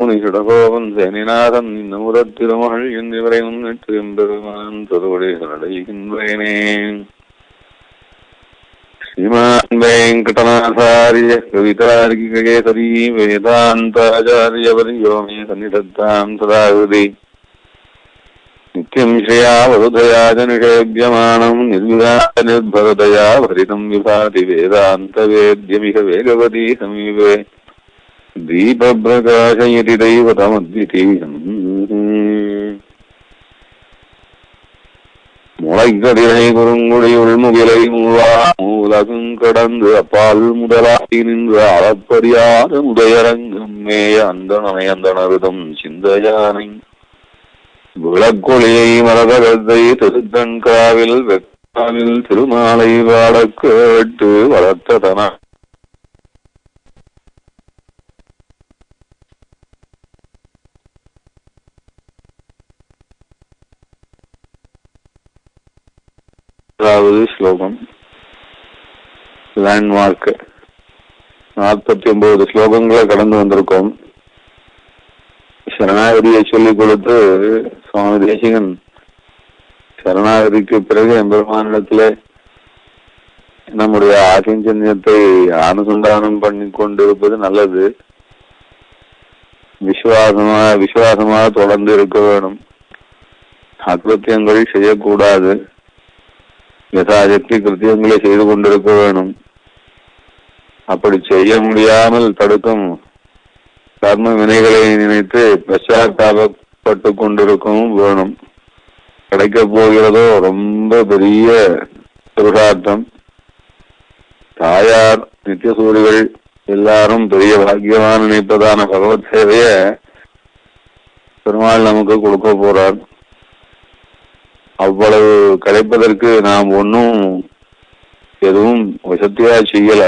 புனிஷடகோவன் சேனிநாதன் இன்னமுதத் திருமகள் என்றிவரை முன்னிட்டு எம்பெருமான் திருவடிகள் அடைகின்றேனே. ஸ்ரீமான் வெங்கடநாதாரிய கவிதார்க்கிகேசரி வேதாந்தாச்சாரியவர்யோ மே சன்னிதத்தாம் சதாஹிருதி நித்யம் ஸ்ரேயா வசுதயா நிஷேவ்யமானம் நிர்விகார நிர்பரதயா வரிதம் விபாதி வேதாந்த வேத்யமிக வேகவதி சமீபே தீபப்பிரகாசயதி தெய்வதமத்விதீயம். முளைக்கதிரை குறுங்குடி உள்முகிலை மூலகும் கடந்து அப்பால் முதலாகி நின்று அளப்பறியாத உதயரங்கம் மேய அந்தணனை அந்தணருதம் சிந்தையானை விளக்கொளியை மரதகத்தை திருத்தன்காவில் வெக்காவில் திருமாலை வாடக் கேட்டு வளர்த்ததன ஸ்லோகம். லேண்ட்மார்க் 49 ஸ்லோகங்களை கடந்து வந்திருக்கோம். சரணாகதியை சொல்லிக் கொடுத்து சுவாமி தேசிகன் சரணாகதிக்கு பிறகு எம்பெருமானிடத்துல நம்முடைய ஆகிஞ்சன்யத்தை அனுசந்தானம் பண்ணி கொண்டிருப்பது நல்லது. விசுவாசமாக தொடர்ந்து இருக்க வேணும். அகிருத்தியங்கள் செய்யக்கூடாது. யதாசக்தி கிருத்தியங்களை செய்து கொண்டிருக்க வேணும். அப்படி செய்ய முடியாமல் தடுக்கும் கர்ம வினைகளை நினைத்து பశ్చాத்தாபப்பட்டு கொண்டிருக்கவும் வேணும். கிடைக்க போகிறதோ ரொம்ப பெரிய புருஷார்த்தம். தாயார் நித்தியசூரிகள் எல்லாரும் பெரிய பாக்கியமான நினைப்பதான பகவத் சேவைய பெருமாள் நமக்கு கொடுக்க போறார். அவ்வளவு கிடைப்பதற்கு நாம் ஒன்னும் எதுவும் வசதியா செய்யல.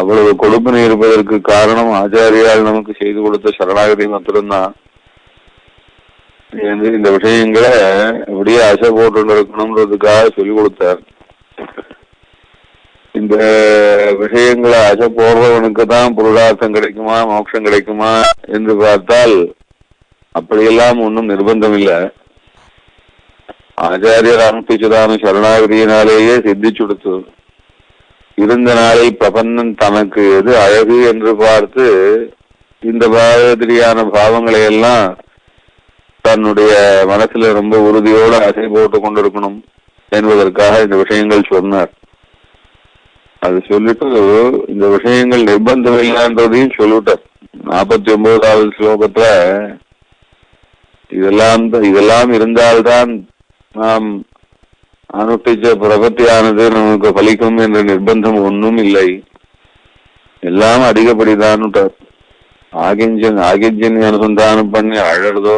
அவ்வளவு கொடுப்பினை இருப்பதற்கு காரணம் ஆச்சாரியால் நமக்கு செய்து கொடுத்த சரணாகதி மாத்திரம்தான். இந்த விஷயங்களை எப்படியே ஆசை போட்டு இருக்கணும்ன்றதுக்காக சொல்லிக் கொடுத்தார். இந்த விஷயங்களை ஆசை போடுறவனுக்கு தான் புருஷார்த்தம் கிடைக்குமா மோட்சம் கிடைக்குமா என்று பார்த்தால் அப்படியெல்லாம் ஒன்றும் நிர்பந்தம் இல்லை. ஆச்சாரியர் அனுப்பிச்சதான சரணாகதியினாலேயே சித்திச்சுடுத்து. இருந்த நாளில் பிரபன்னன் தனக்கு எது அழகு என்று பார்த்து இந்த மாதிரியான பாவங்களை எல்லாம் தன்னுடைய மனசுல ரொம்ப உறுதியோடு அசை போட்டு கொண்டிருக்கணும் என்பதற்காக இந்த விஷயங்கள் சொன்னார். அது சொல்லிட்டு இந்த விஷயங்கள் நிர்பந்தம் இல்லைன்றதையும் சொல்லிட்டார். 49வது ஸ்லோகத்துல இதெல்லாம் இருந்தால்தான் நாம் அனுஷ்டிச்ச பிரபத்தியானது நமக்கு பலிக்கும் என்ற நிர்பந்தம் ஒன்றும் இல்லை. எல்லாம் அதிகப்படிதான். ஆகிஞ்சன் அனுசந்தானம் பண்ணி அழறதோ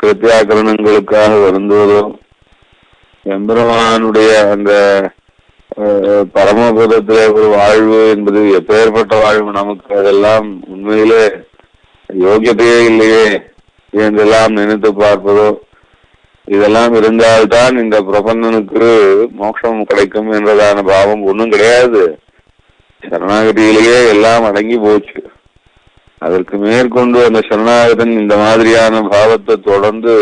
கிருத்தியாகரணங்களுக்காக வருந்துவதோ எம்பெருமானுடைய அந்த பரமபதத்திலே ஒரு வாழ்வு என்பது எப்பேற்பட்ட வாழ்வு நமக்கு அதெல்லாம் உண்மையிலே யோகியத்தையே இல்லையே என்றெல்லாம் நினைத்து பார்ப்பதோ இதெல்லாம் இருந்தால்தான் இந்த பிரபந்தனுக்கு மோட்சம் கிடைக்கும் என்றதான பாவம் ஒன்றும் கிடையாது. சரணாகதியிலேயே எல்லாம் அடங்கி போச்சு. அதற்கு மேற்கொண்டு அந்த சரணாகதன் இந்த மாதிரியான பாவத்தை தொடர்ந்து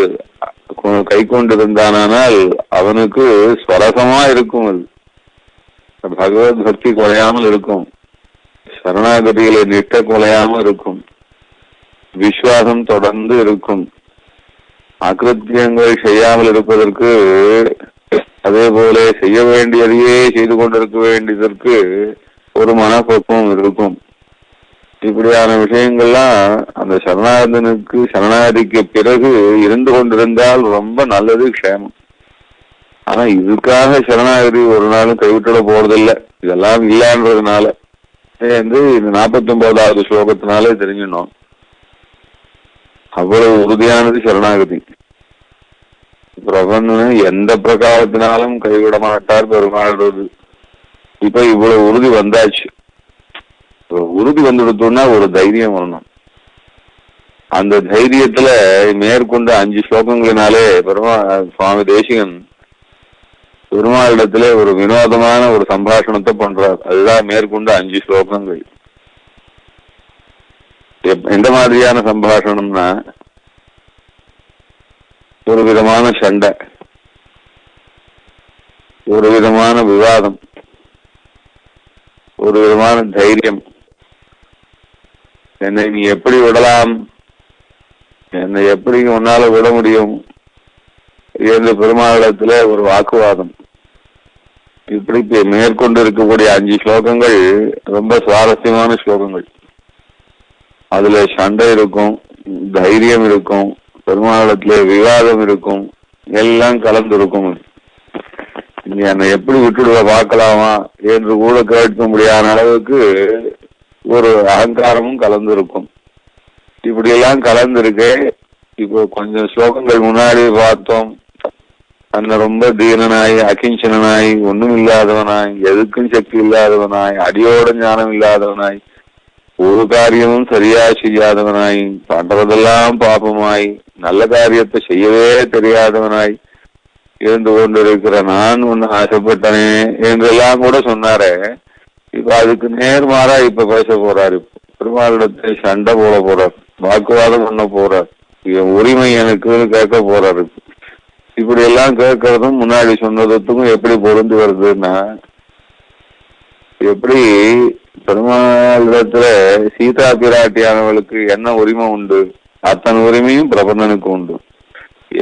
கை கொண்டிருந்தானால் அவனுக்கு ஸ்வரசமா இருக்கும். அது பகவத் பக்தி குறையாமல் இருக்கும். சரணாகதியில நிஷ்ட குறையாமல் இருக்கும். விசுவாசம் தொடர்ந்து இருக்கும். அகிருத்தியங்கள் செய்யாமல் இருப்பதற்கு அதே போல செய்ய வேண்டியதையே செய்து கொண்டிருக்க வேண்டியதற்கு ஒரு மனப்பக்குவம் இருக்கும். இப்படியான விஷயங்கள்லாம் அந்த சரணாகதிக்கு பிறகு இருந்து கொண்டிருந்தால் ரொம்ப நல்லது, க்ஷேமம். ஆனா இதுக்காக சரணாகதி ஒரு நாளும் கைவிட்டுட போறதில்லை. இதெல்லாம் இல்லைன்றதுனால இந்த 49வது ஸ்லோகத்தினாலே தெரிஞ்சிடணும். அவ்வளவு உறுதியானது சரணாகதி. பிரபந்தனை எந்த பிரகாரத்தினாலும் கைவிட மாட்டார் பெருமாள்றது. இப்ப இவ்வளவு உறுதி வந்தாச்சு. உறுதி வந்துடுத்தோம்னா ஒரு தைரியம் வரணும். அந்த தைரியத்துல மேற்கொண்டு 5 ஸ்லோகங்களினாலே சுவாமி தேசிகன் பெருமாளிடத்துல ஒரு வினோதமான ஒரு சம்பாஷணத்தை பண்றார். அதுதான் மேற்கொண்டு 5 ஸ்லோகங்கள். எந்த மாதிரியான சம்பாஷணம்னா, ஒரு விதமான சண்டை, ஒரு விதமான விவாதம், ஒரு விதமான தைரியம். என்னை நீ எப்படி விடலாம், என்னை எப்படி உன்னால விட முடியும் என்று பெருமாளிடத்துல ஒரு வாக்குவாதம். இப்படி மேற்கொண்டு இருக்கக்கூடிய 5 ஸ்லோகங்கள் ரொம்ப சுவாரஸ்யமான ஸ்லோகங்கள். அதுல சண்டை இருக்கும், தைரியம் இருக்கும், பெருமாளிடத்துல விவாதம் இருக்கும், எல்லாம் கலந்து இருக்கும். நீ என்னை எப்படி விட்டுடுவ பார்க்கலாமா என்று கூட கேட்க முடியாத அளவுக்கு ஒரு அகங்காரமும் கலந்து இருக்கும். இப்படி எல்லாம் கலந்துருக்கு. இப்போ கொஞ்சம் ஸ்லோகங்கள் முன்னாடி பார்த்தோம், அந்த ரொம்ப தீனனாய், அகிஞ்சனாய், ஒண்ணும் இல்லாதவனாய், எதுக்கும் சக்தி இல்லாதவனாய், அடியோட ஞானம் இல்லாதவனாய், ஒரு காரியமும் சரியா செய்யாதவனாய், பண்றதெல்லாம் பாபமாய், நல்ல காரியத்தை செய்யவே தெரியாதவனாய் இருந்து கொண்டிருக்கிற நான் ஒண்ணு ஆசைப்பட்டனே என்றெல்லாம் கூட சொன்னாரே. இப்ப அதுக்கு நேர்மாறா இப்ப பேச போறாரு. பெருமாளிடத்தை சண்டை போட போறார், வாக்குவாதம் பண்ண போறார், உரிமை எனக்குன்னு கேட்க போறாரு. இப்படி எல்லாம் கேட்கறதும் முன்னாடி சொன்னதுக்கும் எப்படி பொருந்து வருதுன்னா, எப்படி பெருமாளிடத்துல சீதா பிராட்டியானவளுக்கு என்ன உரிமை உண்டு, அத்தனை உரிமையும் பிரபந்தனுக்கு உண்டு.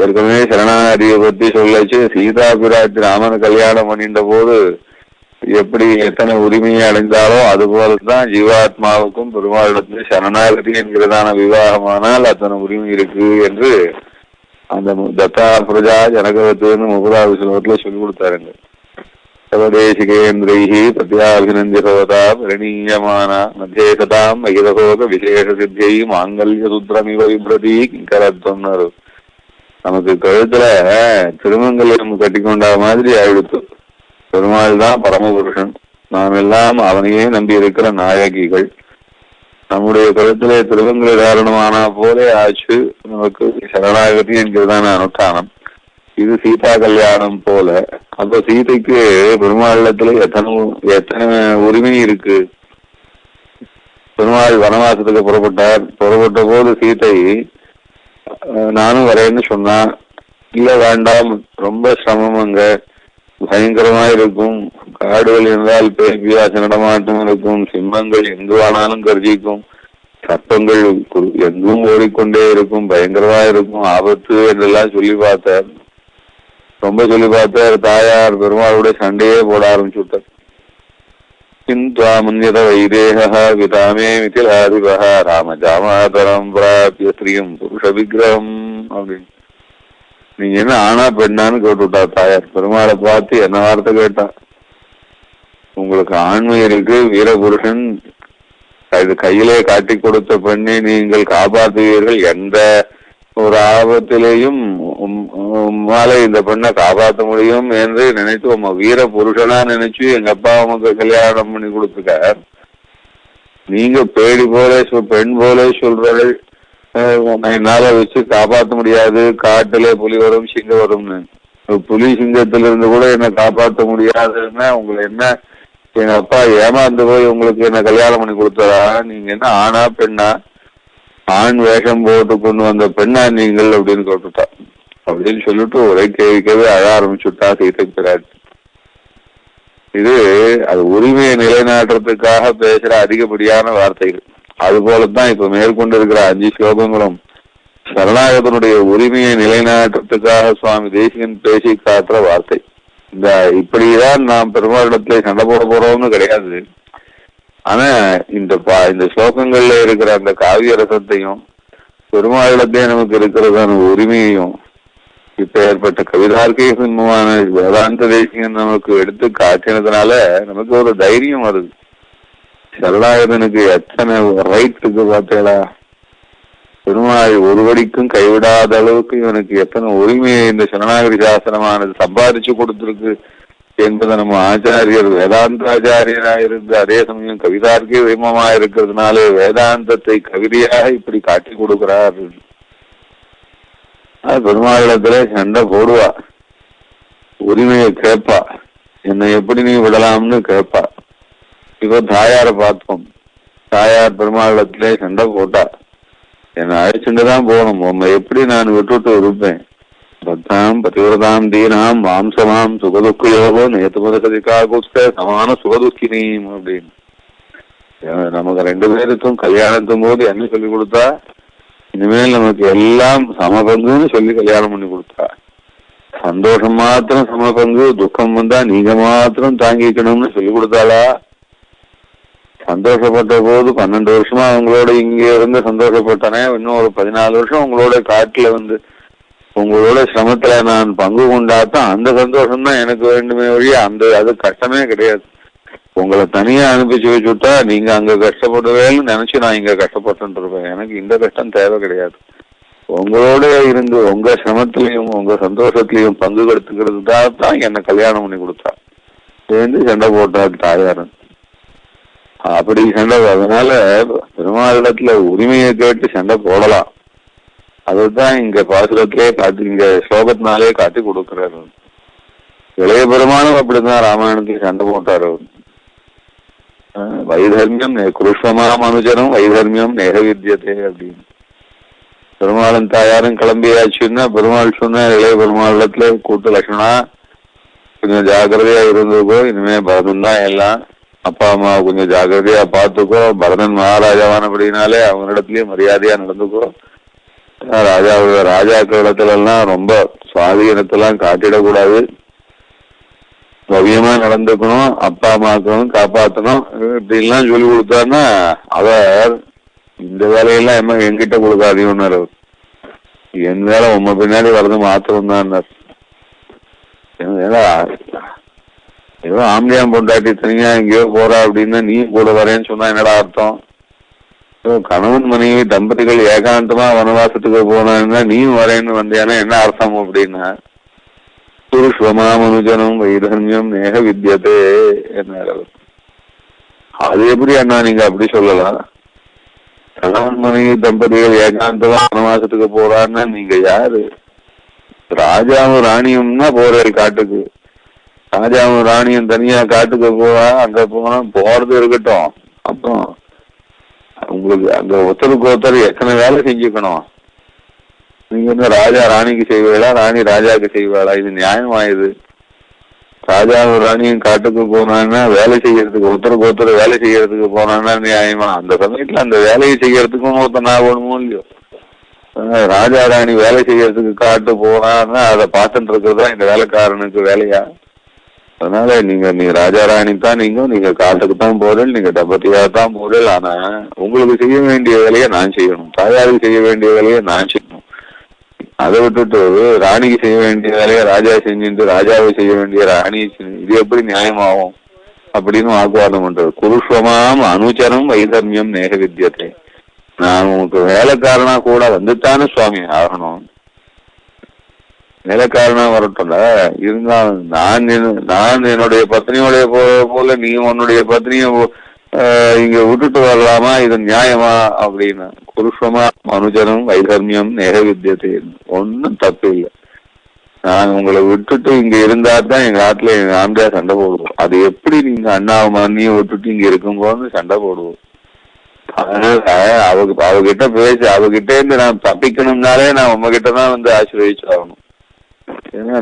ஏற்கனவே சரணாகதியை பத்தி சொல்லச்சு, சீதா பிராட்டி ராமனை கல்யாணம் பண்ணிட்ட போது எப்படி எத்தனை உரிமையை அடைந்தாலோ அது போலதான் ஜீவாத்மாவுக்கும் பெருமாளிடத்துல சரணாகதி என்கிறதான விவாகமானால் அத்தனை உரிமை இருக்கு என்று அந்த தத்தா பிரஜா ஜனகவத்துன்னு 30வது ஸ்லோகத்துல சொல்லி கொடுத்தாருங்க. சவதேசிகேந்திரைஹி பிரத்யாபிநந்திரவதா பிரணீயமான மத்தியேகதாம் மகிதகோக விசேஷ சித்தியை மாங்கல்ய சுத்திரமிவ விப்ரதி கிங்கரத்வம்னாரு. நமக்கு கழுத்துல திருமங்கல்யம் கட்டிக்கொண்டா மாதிரி ஆயிடுத்து. பெருமாள் தான் பரமபுருஷன், நாம் எல்லாம் அவனையே நம்பி இருக்கிற நாயகிகள். நம்முடைய கழுத்திலே திருவங்களை தாரணமானா போலே ஆச்சு நமக்கு சரணாகதி என்கிறதான அனுஷ்டானம். இது சீதா கல்யாணம் போல. அப்ப சீதைக்கு பெருமாளத்துல எத்தனை உரிமை இருக்கு. பெருமாள் வனவாசத்துக்கு புறப்பட்ட போது சீதை நானும் வரேன்னு சொன்னா, இல்ல வேண்டாம், ரொம்ப சிரமம், அங்க பயங்கரமா இருக்கும், காடுகள் இருந்தால் பேபியாச நடமாட்டம் இருக்கும், சிம்மங்கள் எங்கு வேணாலும் கர்ஜிக்கும், சர்ப்பங்கள் எங்கும் ஓடிக்கொண்டே இருக்கும், பயங்கரமா இருக்கும், ஆபத்து என்றெல்லாம் சொல்லி பார்த்தார். ரொம்ப சொல்லி பார்த்தார். தாயார் பெருமாளுடைய சண்டையே போட ஆரம்பிச்சுட்டார். கிந்த்வா முன்யத வைதேகா விதாமே மிதிலாதிபா ராமஜாமாதரம் பிராபிய ஸ்ரீயம் புருஷ விக்கிரகம் அப்படின்னு. நீங்க என்ன ஆனா பெண்ணான்னு கேட்டுவிட்டா தாயார். பெருமாளை பார்த்து என்ன வார்த்தை கேட்டா, உங்களுக்கு ஆண்மை இருக்கு, வீரபுருஷன் கையிலே காட்டி கொடுத்த பெண்ணை நீங்கள் காப்பாற்றுவீர்கள், எந்த ஒரு ஆபத்திலேயும் உம்மால இந்த பெண்ணை காப்பாற்ற முடியும் என்று நினைத்து உங்க வீர புருஷனா நினைச்சு எங்க அப்பா உமக்கு கல்யாணம் பண்ணி கொடுத்துருக்கார். நீங்க பேடி போல பெண் போல சொல்றீர்கள், என்னால வச்சு காப்பாற்ற முடியாது, காட்டுல புலி வரும் சிங்கம் வரும்னு. புலி சிங்கத்திலிருந்து கூட என்ன காப்பாற்ற முடியாதுன்னா உங்களை என்ன எங்க அப்பா ஏமாந்து போய் உங்களுக்கு என்ன கல்யாணம் பண்ணி கொடுத்தாரா? நீங்க என்ன ஆணா பெண்ணா? ஆண் வேஷம் போட்டு கொண்டு வந்த பெண்ணா நீங்கள் அப்படின்னு கேட்டுட்டா. அப்படின்னு சொல்லிட்டு ஒரே கேள்விக்கவே அழ ஆரம்பிச்சுட்டா சீதை பிராட்டி. இது அது உரிமையை நிலைநாட்டுறதுக்காக பேசுற அதிகப்படியான வார்த்தைகள். அது போலத்தான் இப்ப மேற்கொண்டு இருக்கிற 5 ஸ்லோகங்களும் சரணாகதனுடைய உரிமையை நிலைநாட்டுறதுக்காக சுவாமி தேசிகன் பேசி காட்டுற வார்த்தை. இந்த இப்படிதான் நாம் பெருமாளிடத்துல சண்டை போட போறோம்னு கிடையாது. ஆனா இந்த ஸ்லோகங்கள்ல இருக்கிற அந்த காவிய ரசத்தையும் பெருமாளிடத்தே நமக்கு இருக்கிறதான உரிமையையும் இப்ப ஏற்பட்ட கவிதார்க்கிய சிம்மமான வேதாந்த தேசிகன் நமக்கு எடுத்து காட்டினதுனால நமக்கு ஒரு தைரியம் வருது. சரணாகதனுக்கு எத்தனை ரைட் இருக்கு பார்த்தீங்களா? பெருமாள் ஒருவடிக்கும் கைவிடாத அளவுக்கு இவனுக்கு எத்தனை உரிமையை இந்த சரணாகதி சாசனமானது சம்பாதிச்சு கொடுத்திருக்கு என்பதை நம்ம ஆச்சாரியர் வேதாந்தாச்சாரியராயிருந்து அதே சமயம் கவிதார்க்கிய விமமா இருக்கிறதுனால வேதாந்தத்தை கவிதையாக இப்படி காட்டி கொடுக்கிறார். பெருமாளிடத்துல சண்டை போடுவா, உரிமையை கேட்பா, என்னை எப்படி நீ விடலாம்னு கேட்பா. இப்போ தாயார பார்த்தோம், தாயார் பெருமாளத்திலே சண்டை போட்டா, என்னை அழைச்சுட்டுதான் போகணும், உண்மை எப்படி நான் விட்டுட்டு இருப்பேன், பக்தாம் பதிவிரதாம் தீனாம் மாம்சமாம் சுகதுக்கியோகோ நேத்துமதகதிகா குஸ்த சமான சுகதுக்கினீம் அப்படின்னு. நமக்கு 2 பேருக்கும் கல்யாணத்தும் போது என்ன சொல்லி கொடுத்தா, இனிமேல் நமக்கு எல்லாம் சமபங்குன்னு சொல்லி கல்யாணம் பண்ணி கொடுத்தா. சந்தோஷம் மாத்திரம் சமபங்கு, துக்கம் வந்தா நீங்க மாத்திரம் தாங்கிக்கணும்னு சொல்லி கொடுத்தாளா? சந்தோஷப்பட்ட போது 12 வருஷமா அவங்களோட இங்க இருந்து சந்தோஷப்பட்டனே, இன்னும் ஒரு 14 வருஷம் உங்களோட காட்டுல உங்களோட சிரமத்துல நான் பங்கு கொண்டாத்தான் அந்த சந்தோஷம் தான் எனக்கு வேண்டுமே வழி அது கஷ்டமே கிடையாது. உங்களை தனியா அனுப்பிச்சு வச்சுட்டா நீங்க அங்க கஷ்டப்படுவேன்னு நினைச்சு நான் இங்க கஷ்டப்பட்டு இருப்பேன். எனக்கு இந்த கஷ்டம் தேவை கிடையாது. உங்களோட இருந்து உங்க சிரமத்திலையும் உங்க சந்தோஷத்திலையும் பங்கு கொடுத்துக்கிறதுக்காக தான் என்னை கல்யாணம் பண்ணி கொடுத்தா. சேர்ந்து சண்டை போட்டார் தாயாரன். அப்படி சண்டை, அதனால பெருமாளிடத்துல உரிமையை கேட்டு சண்டை போடலாம். அதுதான் இங்க பாசுரத்திலே காட்டி, இங்க ஸ்லோகத்தினாலே காட்டி கொடுக்கிறாரு. இளைய பெருமானும் அப்படிதான் ராமாயணத்துல சண்டை போட்டாரு. வைதர்மியம் குருஷ்வமாம் அனுஜனம் வைதர்மியம் நேகவித்தியதே அப்படின்னு. பெருமாளன் தாயாரும் கிளம்பியாச்சுன்னா பெருமாள் சொன்ன இளைய பெருமாளத்துல கூட்டு லட்சணா கொஞ்சம் ஜாக்கிரதையா இருந்துக்கோ, இனிமே பரதன் தான் எல்லாம், அப்பா அம்மா கொஞ்சம் ஜாக்கிரதையா பார்த்துக்கோ, பரதன் மகாராஜாவானபடினாலே அவங்களிடத்துலயும் மரியாதையா நடந்துக்கோ, ராஜாக்களிடத்துல எல்லாம் ரொம்ப சுவாதீனத்தெல்லாம் காட்டிடக்கூடாது, பவியமா நடந்துக்கணும், அப்பா அம்மாக்கணும் காப்பாற்றணும், இப்படிலாம் சொல்லி கொடுத்தாருன்னா அவர் இந்த வேலையெல்லாம் என்கிட்ட கொடுக்காதீங்கன்னாரு. என் வேலை உங்க பின்னாடி வர்றது மாத்திரம் தான். ஏதோ ஆம்பளையாம் பொண்டாட்டி தனியா எங்கேயோ போறா அப்படின்னா நீ கூட வரேன்னு சொன்னா என்னடா அர்த்தம்? கணவன் மனைவி தம்பதிகள் ஏகாந்தமா வனவாசத்துக்கு போனா நீயும் வரேன்னு வந்தியானா என்ன அர்த்தம் அப்படின்னா, புருஷ்வமாமனுஜனம் வைதன்யம் நேக வித்தியதே என்ன. அது எப்படி அண்ணா நீங்க அப்படி சொல்லலாம்? கணவன் மனைவி தம்பதிகள் ஏகாந்தமா வனவாசத்துக்கு போறான்னா நீங்க யாரு? ராஜாவும் ராணியும்னா போறாரு காட்டுக்கு. ராஜாவும் ராணியும் தனியா காட்டுக்கு போவா, அங்க போறது இருக்கட்டும், அப்புறம் உங்களுக்கு அங்க ஒருத்தருக்கு ஒருத்தர் எத்தனை வேலை செஞ்சுக்கணும். நீங்க ராஜா ராணிக்கு செய்வாளா, ராணி ராஜாவுக்கு செய்வாளா? இது நியாயமா? இது ராஜாவும் ராணியும் காட்டுக்கு போனான்னா வேலை செய்யறதுக்கு ஒருத்தருக்கு ஒருத்தர் வேலை செய்யறதுக்கு போனான்னா நியாயமா? அந்த சமயத்துல அந்த வேலையை செய்யறதுக்கும் ஒருத்தர் ஆகணுமோ இல்லையோ? ராஜா ராணி வேலை செய்யறதுக்கு காட்டு போனான்னா அதை பார்த்துட்டு இருக்கிறதா இந்த வேலைக்காரனுக்கு வேலையா? அதனால நீ ராஜா ராணி தான், நீங்க காட்டுக்கு தான் போறேன், நீங்க தம்பதியா தான் போறேன். ஆனா உங்களுக்கு செய்ய வேண்டிய வேலையை நான் செய்யணும், தாயாருக்கு செய்ய வேண்டிய வேலையை நான் செய்யணும். அதை விட்டுட்டு ராணிக்கு செய்ய வேண்டிய வேலையை ராஜா செஞ்சுட்டு ராஜாவை செய்ய வேண்டிய ராணி, இது எப்படி நியாயமாகும் அப்படின்னு வாக்குவாதம் பண்றது. குருஷ்வமாம் அனுச்சரம் வைதர்மியம் நேக வித்தியத்தை. நான் உங்களுக்கு வேலைக்காரனா கூட வந்துட்டானு சுவாமி ஆகணும், வேலைக்காரனா வரட்டும்ல. இருந்தாலும் நான் என்னுடைய பத்னியோடைய போல நீ உன்னுடைய பத்னிய இங்க விட்டுட்டு வரலாமா? இது நியாயமா அப்படின்னு. குருஷ்வமா அனுஜனம் வைதர்மியம் நேக வித்தியத்தை. ஒன்னும் தப்பு இல்லை. நான் உங்களை விட்டுட்டு இங்க இருந்தா தான் எங்க ஆத்துல எங்க ஆம்பியா சண்டை போடுவோம். அது எப்படி நீங்க அண்ணாவை மண்ணியை விட்டுட்டு இங்க இருக்கும்போது சண்டை போடுவோம். அவகிட்ட பேசி அவகிட்ட இருந்து நான் தப்பிக்கணும்னாலே நான் உங்ககிட்டதான் ஆசிர்வதிச்சு ஆகணும். ஏன்னா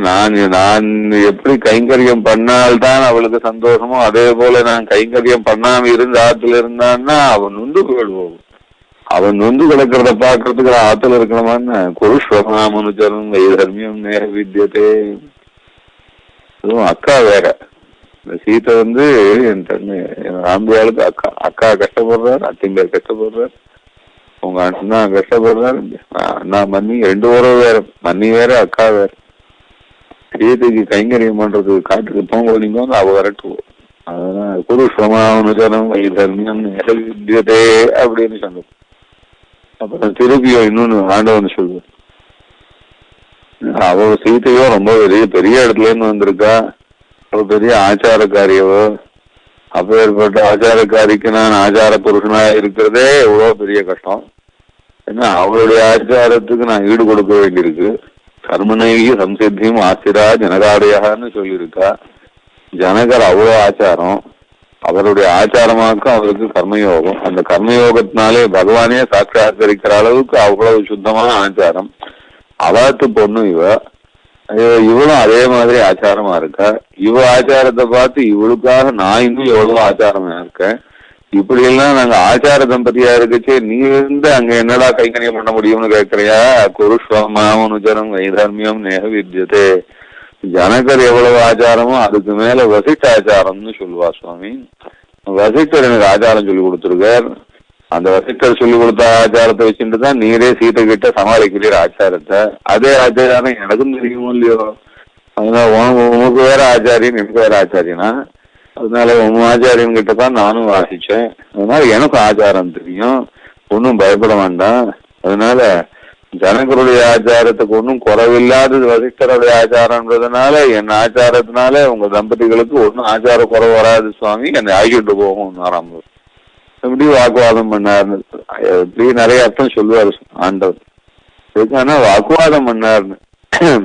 நான் எப்படி கைங்கரியம் பண்ணால்தான் அவளுக்கு சந்தோஷமோ அதே போல நான் கைங்கரியம் பண்ணாம இருந்து ஆத்துல இருந்தான்னா அவன் நொந்து போயிடுவோம். அவன் நொந்து கிடக்கிறத பாக்குறதுக்கு ஆத்துல இருக்கணுமான்னு. குருஷ்வமாமனுஜனம் வைதர்மியம் நேக வித்தியதே. அதுவும் அக்கா வேற. இந்த சீத்தை என் தன்மை ஆம்பியாளுக்கு அக்கா கஷ்டப்படுறாரு, அத்திம்பேர் கஷ்டப்படுறாரு, உங்க அண்ணா கஷ்டப்படுறாரு, அண்ணா மன்னி 2 உறவு வேற, மன்னி வேற அக்கா வேற. சீதைக்கு கைங்கரியம் பண்றதுக்கு காட்டுக்கு போங்க அவ வரட்டுவோம். அதனால குருஷ்வமாமனுஜனம் வைதர்மியம் நேக வித்தியதே அப்படின்னு சொன்னது. அப்புறம் திருப்பியும் இன்னொன்னு ஆண்டவன் சொல்லுவேன், அவ சீத்தையோ ரொம்ப பெரிய இடத்துல இருந்து வந்திருக்கா, அவ பெரிய ஆச்சாரக்காரியவோ. அப்பேற்பட்ட ஆச்சாரக்காரிக்கு நான் ஆச்சார புருஷனா இருக்கிறதே எவ்வளவு பெரிய கஷ்டம். ஏன்னா அவளுடைய ஆச்சாரத்துக்கு நான் ஈடு கொடுக்க வேண்டியிருக்கு. கர்மனைகி சம்சித்தியும் ஆசிரா ஜனகாரியான்னு சொல்லியிருக்கா. ஜனகர் அவ்வளோ ஆச்சாரம், அவருடைய ஆச்சாரமாக்கும் அவருக்கு கர்மயோகம். அந்த கர்மயோகத்தினாலே பகவானே சாட்சாத்கரிக்கிற அளவுக்கு அவ்வளவு சுத்தமான ஆச்சாரம். அவத்து பொண்ணு இவளும் அதே மாதிரி ஆச்சாரமா இருக்கா. இவ ஆச்சாரத்தை பார்த்து இவளுக்காக நான் இன்னும் எவ்வளவு ஆச்சாரமா இருக்கேன். இப்படி எல்லாம் நாங்க ஆச்சார தம்பதியா இருக்குச்சு. நீ இருந்து அங்க என்னடா கைங்கரியம் பண்ண முடியும்னு கேட்கறியா? குருஷ்வமானுச்சரம் வைதர்மியம் நேக வித்தியதே. ஜனகர் எவ்வளவு ஆச்சாரமோ அதுக்கு மேல வசிஷ்ட ஆச்சாரம்னு சொல்லுவா சுவாமி. வசிஷ்டர் எனக்கு ஆச்சாரம் சொல்லி கொடுத்துருக்கார். அந்த வசிஷ்டர் சொல்லி கொடுத்த ஆச்சாரத்தை வச்சுட்டு தான் நீரே சீத்தை கிட்ட சமாளிக்கிறீர் ஆச்சாரத்தை. அதே ஆச்சாரம் எனக்கும் தெரியுமோ இல்லையோ. அதனால உனக்கு வேற ஆச்சாரியன், எனக்கு வேற ஆச்சாரியனா. அதனால உன் ஆச்சாரியன் கிட்ட தான் நானும் வாசிச்சேன். அதனால எனக்கும் ஆச்சாரம் தெரியும், ஒன்னும் பயப்பட வேண்டாம். அதனால ஜனகருடைய ஆச்சாரத்துக்கு ஒன்றும் குறைவில்லாதது வசிஷ்டருடைய ஆச்சாரம்ன்றதுனால என் ஆச்சாரத்தினால உங்க தம்பதிகளுக்கு ஒன்னும் ஆச்சார குறை வராது சுவாமி, என்னை ஆகிட்டு போகும் ஆரம்பம். எப்படி வாக்குவாதம் பண்ணாருன்னு இப்படி நிறைய அர்த்தம் சொல்லுவாரு ஆண்டவர். இதுக்கான வாக்குவாதம் பண்ணாருன்னு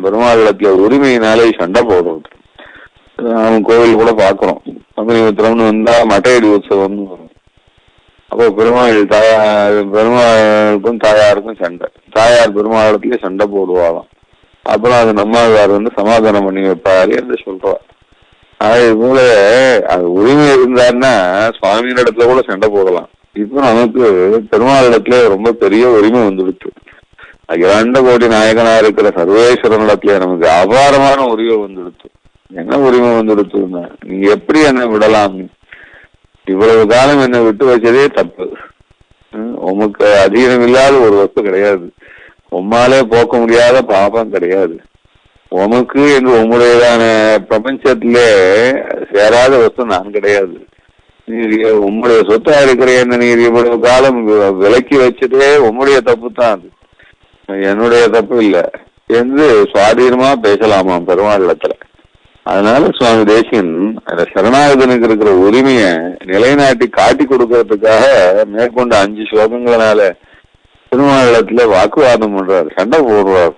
பெருமாளத்துல உரிமையினாலே சண்டை போடுறது. அவன் கோவில் கூட பாக்குறோம். பங்குனி உத்திரம்னு வந்தா மட்டையடி உற்சவம்னு வரும். அப்போ பெருமாளுக்கும் தாயாருக்கும் சண்டை. தாயார் பெருமாளத்திலே சண்டை போடுவாளாம். அப்புறம் அது நம்மாழ்வார் சமாதானம் பண்ணி வைப்பாரு என்று சொல்றார். இது போல அது உரிமை இருந்தாருன்னா சுவாமியின் இடத்துல கூட சண்டை போடலாம். இப்ப நமக்கு பெருமாளிடத்துல ரொம்ப பெரிய உரிமை வந்துடுச்சு. அகிலாண்ட கோடி நாயகனா இருக்கிற சர்வேஸ்வரனிடத்துல நமக்கு அபாரமான உரிமை வந்துடுச்சு. என்ன உரிமை வந்துடுச்சுன்னா, நீங்க எப்படி என்ன விடலாம்? இவ்வளவு காலம் என்னை விட்டு வச்சதே தப்பு. உமக்கு அதீனம் இல்லாத ஒரு வஸ்து கிடையாது. உம்மாலே போக்க முடியாத பாபம் கிடையாது. உமக்கு என்று உம்முடையதான பிரபஞ்சத்திலே சேராத வஸ்து நான் கிடையாது. நீர் உம்முடைய சொத்தா இருக்கிற என்ன நீர் இவ்வளவு காலம் விலக்கி வச்சதே உம்முடைய தப்பு தான். அது என்னுடைய தப்பு இல்லை என்று சுவாதீனமா பேசலாமாம் பெருமாள் இடத்துல. அதனால சுவாமி தேசிகன் அந்த சரணாகதனுக்கு இருக்கிற உரிமைய நிலைநாட்டி காட்டி கொடுக்கறதுக்காக மேற்கொண்ட 5 ஸ்லோகங்களால பெருமாளத்துல வாக்குவாதம் பண்றாரு, சண்டை போடுறாரு.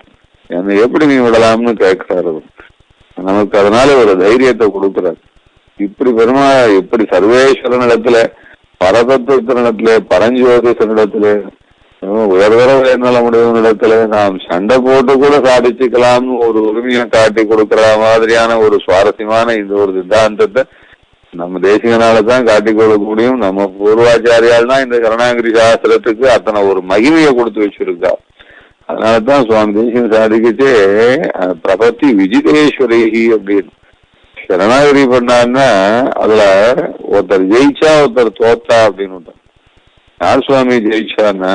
என்னை எப்படி நீ விடலாம்னு கேட்கிறாரு. நமக்கு அதனால ஒரு தைரியத்தை கொடுக்கிறார். இப்படி இப்படி சர்வேஸ்வரனிடத்துல, பரதத்துவத்தினிடத்துல, பரஞ்சோதிசனிடத்துல, உயர்வர நல முடிவனிடத்துல நாம் சண்டை போட்டு கூட சாதிச்சுக்கலாம்னு ஒரு உரிமையை காட்டி கொடுக்கிற மாதிரியான ஒரு சுவாரஸ்யமான இந்த ஒரு சித்தாந்தத்தை நம்ம தேசிகனாலதான் காட்டி கொடுக்க முடியும். நம்ம பூர்வாச்சாரியால் தான் இந்த கருணாகிரி சாஸ்திரத்துக்கு அத்தனை ஒரு மகிமையை கொடுத்து வச்சிருக்கா. அதனாலதான் சுவாமி தேசிகன் சாதிக்கிச்சே பிரபத்தி விஜிதேஸ்வரி அப்படின்னு. சரணாகிரி பண்ணான்னா அதுல ஒருத்தர் ஜெயிச்சா ஒருத்தர் தோத்தா அப்படின்னு. யார் சுவாமி ஜெயிச்சான்னா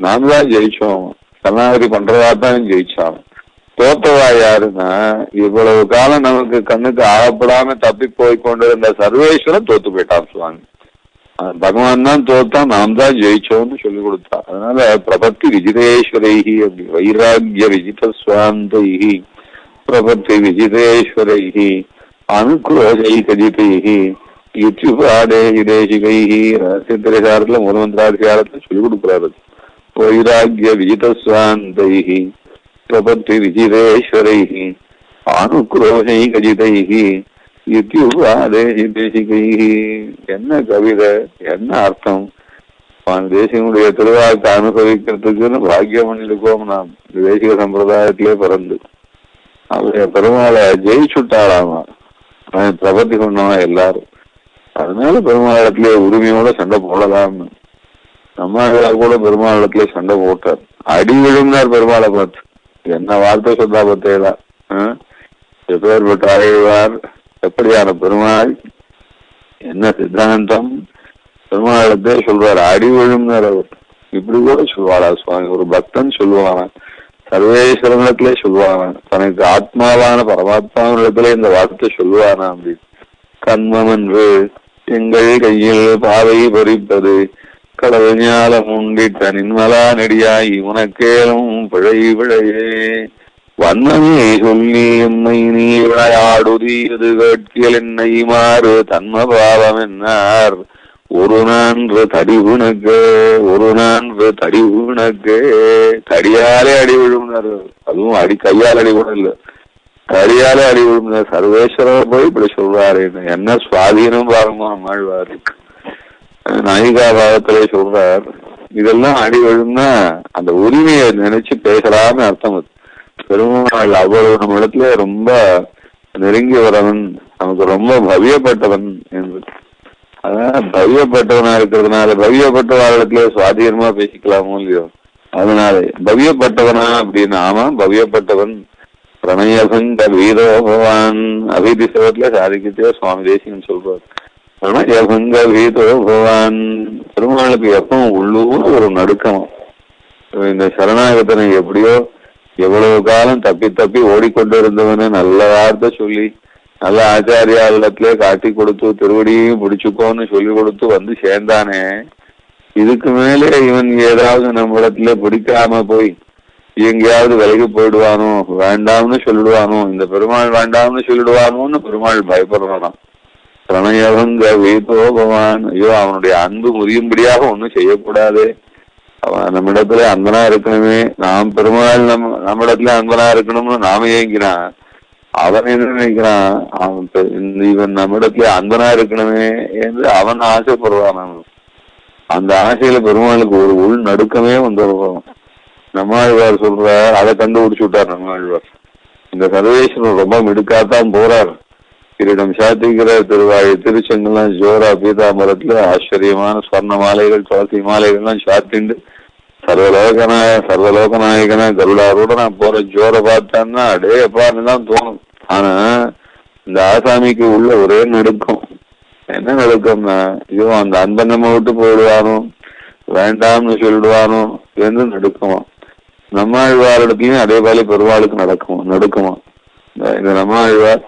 நாம தான் ஜெயிச்சோம். சரணாகிரி பண்றதாத்தான் ஜெயிச்சான். தோத்தவா யாருன்னா இவ்வளவு காலம் நமக்கு கண்ணுக்கு ஆகப்படாம தப்பி போய் கொண்டிருந்த சர்வேஸ்வரன் தோத்து போயிட்டான் சுவாமி. பகவான் தான் தோத்தான், நாம் தான் ஜெயிச்சோம்னு சொல்லி கொடுத்தா. அதனால பிரபத்தி விஜிதேஸ்வரைஹி அப்படி வைராகிய விஜித சுவாந்தைஹி பிரபத்தி விஜிதேஸ்வரைஹி அனுக்ரோஜை கஜிதைஹி யுத்யுபாடே தேசிகைஹி ரகசியத்திரசாரத்துல மூலமந்திராதிகாரத்துல சொல்லி கொடுக்குறாரு. வைராகிய விஜித சுவாந்தைஹி பிரபத்தி விஜிதேஸ்வரைஹி அனுக்ரோஜை கஜிதைஹி யுத்யுபாடே தேசிகைஹி. என்ன கவிதை, என்ன அர்த்தம்! தேசியனுடைய திருவாரத்தை அனுபவிக்கிறதுக்குன்னு பாக்கியம் பண்ணிருக்கோம் நாம் தேசிக சம்பிரதாயத்திலே பிறந்து. அவருடைய பெருமாளை ஜெயிச்சுட்டாளாமா பிரபத்தி கொண்டவா எல்லாரும். அதனால பெருமாளத்திலே உரிமையோட சண்டை போடலாம்னு நம்ம கூட பெருமாளத்திலே சண்டை போட்டார். அடி விழுந்தார் பெருமாளை பார்த்து. என்ன வார்த்தை சொன்னா பார்த்தேதான். எப்பேற்பட்ட அழைவார், எப்படியான பெருமாள், என்ன சித்தாந்தம்! பெருமாளத்தே சொல்றாரு அடி விழுந்தார் அவர். இப்படி கூட சொல்வாளா சுவாமி? ஒரு பக்தன் சொல்லுவாங்க, சர்வேஸ்வரனிடத்திலே சொல்லுவாங்க, தனக்கு ஆத்மாவான பரமாத்மாவிடத்திலே இந்த வார்த்தை சொல்லுவானா அப்படின்னு. கண்மமன்று எங்கள் கையில் பாவை பறிப்பது கடல் ஞாலம் உண்டிட்ட நின்மலா நெடியாய் உனக்கேலும் பிழை பிழையே வன்மமே சொல்லி எம்மை நீ விளையாடுதி இது கேட்கியல் என்னை மாறு தன்ம பாவம் என்னார் ஒரு நான்கு தடி உனக்கு தடியாலே அடி விழுந்தாரு. அதுவும் கையால் அடி கூட இல்லை, அடியால அடி விழுந்த சர்வேஸ்வரர் போய் இப்படி சொல்றாரு. என்ன சுவாதீனம் பாருங்க அம்மாழ்வாரு. நாயிகா பாகத்திலே சொல்றார், இதெல்லாம் அடி விழுந்தா அந்த உரிமையை நினைச்சு பேசலான்னு அர்த்தம். பெருமாள் அவ்வளவு நம்ம இடத்துல ரொம்ப நெருங்கி வரவன், நமக்கு ரொம்ப பவியப்பட்டவன் என்று. அதான் பவியப்பட்டவனா இருக்கிறதுனால பவியப்பட்டவர்களிடத்துல சுவாதீனமா பேசிக்கலாமோ இல்லையோ. அதனால பவியப்பட்டவனா அப்படின்னு. ஆமா, பவியப்பட்டவன். பிரணயசங்க வீரோ பகவான் அபிதிசவத்துல சாதிக்கத்தையோ சுவாமி தேசிகன் சொல்றார். பிரணயசங்க வீரோ பகவான். பெருமாளுக்கு எப்பவும் உள்ளூர் ஒரு நடுக்கம். இந்த சரணாகத்தனை எப்படியோ எவ்வளவு காலம் தப்பி தப்பி ஓடிக்கொண்டு இருந்தவனு நல்ல வார்த்தை சொல்லி நல்ல ஆச்சாரியாலத்திலே காட்டி கொடுத்து திருவடியையும் பிடிச்சுக்கோன்னு சொல்லி கொடுத்து வந்து சேர்ந்தானே. இதுக்கு மேலே இவன் ஏதாவது நம்ம இடத்துல பிடிக்காம போய் எங்கேயாவது விலகி போயிடுவானோ, வேண்டாம்னு சொல்லிடுவானோ, இந்த பெருமாள் வேண்டாம்னு சொல்லிடுவானோன்னு பெருமாள் பயப்படுறான். பிரணயவங்க வீட்டோ பகவான். ஐயோ, அவனுடைய அன்பு முறியும்படியாக ஒன்னும் செய்யக்கூடாது. அவன் நம்ம இடத்துல அன்பனா இருக்கணுமே. நாம் பெருமாள் நம்ம இடத்துல அன்பனா இருக்கணும்னு நாம ஏங்கிறான். அவன் என்ன நினைக்கிறான், இவன் நம்ம இடத்துல அன்பனா இருக்கணுமே என்று அவன் ஆசைப்படுவான். அந்த ஆசையில பெருமாளுக்கு ஒரு உள் நடுக்கமே வந்துருவோம். நம்மாழ்வார் சொல்றார், அதை கண்டுபிடிச்சு விட்டார் நம்மாழ்வார். இந்த சர்வேஸ்வரன் ரொம்ப மிடுக்காத்தான் போறார். கிரீடம் சாத்திக்கிறார், திருவாழி திருச்செங்கெல்லாம் ஜோரா பீதாம்பரத்துல ஆச்சரியமான ஸ்வர்ண மாலைகள் துளசி மாலைகள்லாம் சாத்திண்டு சர்வலோகநாயகனா கருடாரோட நான் போற ஜோரை பார்த்தான்னா அடே எப்பான்னு தான் தோணும். ஆனா இந்த ஆசாமிக்கு உள்ள ஒரே நடுக்கம். என்ன நடுக்கம்னா, ஐயோ அந்த அன்பை நம்ம விட்டு போயிடுவானோ, வேண்டாம்னு சொல்லிடுவானோ என்று நடுக்குமா. நம்மாழ்வாரிடத்துலயும் அதே போல பெருவாளுக்கு நடுக்குமா. இந்த நம்மாழ்வார்